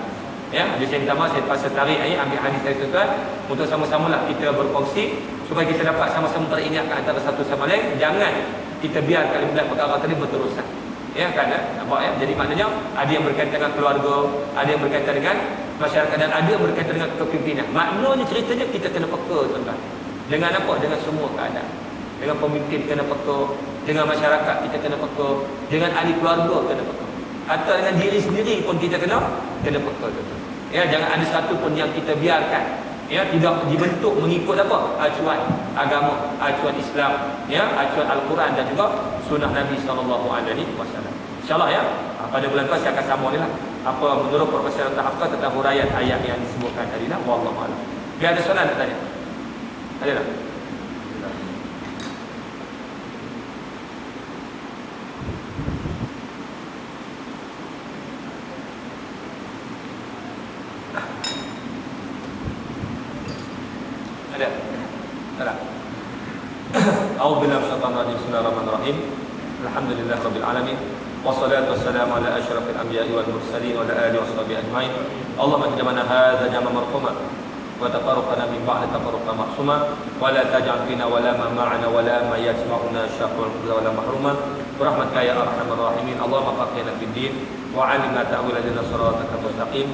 Hadis yang pertama saya terpaksa tarik ambil hadis dari tuan untuk sama-samalah kita berkongsi supaya kita dapat sama-sama teringatkan antara satu sama lain. Jangan kita biarkan perkara tadi berterusan. Kan? Nampak Jadi maknanya ada yang berkaitan dengan keluarga, ada yang berkaitan dengan masyarakat dan ada yang berkaitan dengan kepimpinan. Maknanya ceritanya kita kena peka tuan-tuan. Dengan apa? Dengan semua keadaan. Dengan pemimpin kena peka, dengan masyarakat kita kena peka, dengan ahli keluarga kena peka. Atau dengan diri sendiri pun kita kena peka tuan-tuan. Jangan ada satu pun yang kita biarkan tidak dibentuk mengikut apa? Acuan agama, acuan Islam, acuan Al-Quran dan juga sunnah Nabi SAW. InsyaAllah pada bulan depan saya akan sambung ni lah apa menurut Profesor Tahafkar tentang huraian ayat yang disebutkan tadi lah. Wallahu a'lam. Biar ada soalan tak tanya? Ada tak? Ada? Ada? A'udzubillahi minasyaitonir rajim. Bismillahirrahmanirrahim. Alhamdulillah rabbil alamin. Wassalatu wassalamu ala asyrafil anbiya'i wal mursalin wa ala alihi washabihi ajmain. Allahumma ij'alna hadza jam'an marhuma wa tafarraqna min ba'di tafarruqan mahsuma wa la taj'al fina wa la ma'ana wa la ma yajma'una syaqwan wa la mahruma bi rahmatika ya arhamar rahimin. Allahumma faqihna fid din wa 'allimna ta'wila lana siratal mustaqim.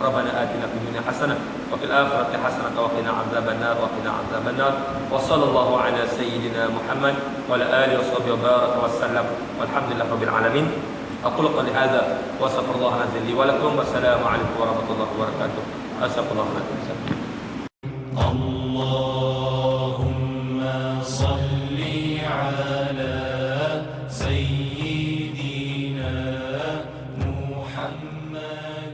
ربنا آتنا في الدنيا حسنة وفي الآخرة حسنة وقنا عذاب النار وصلى الله على سيدنا محمد وعلى آله وصحبه وبارك وسلم والحمد لله رب العالمين. أقول قولي هذا وأستغفر الله العظيم لي ولكم والسلام عليكم ورحمة الله وبركاته. أستغفر الله العظيم. اللهم صل على سيدنا محمد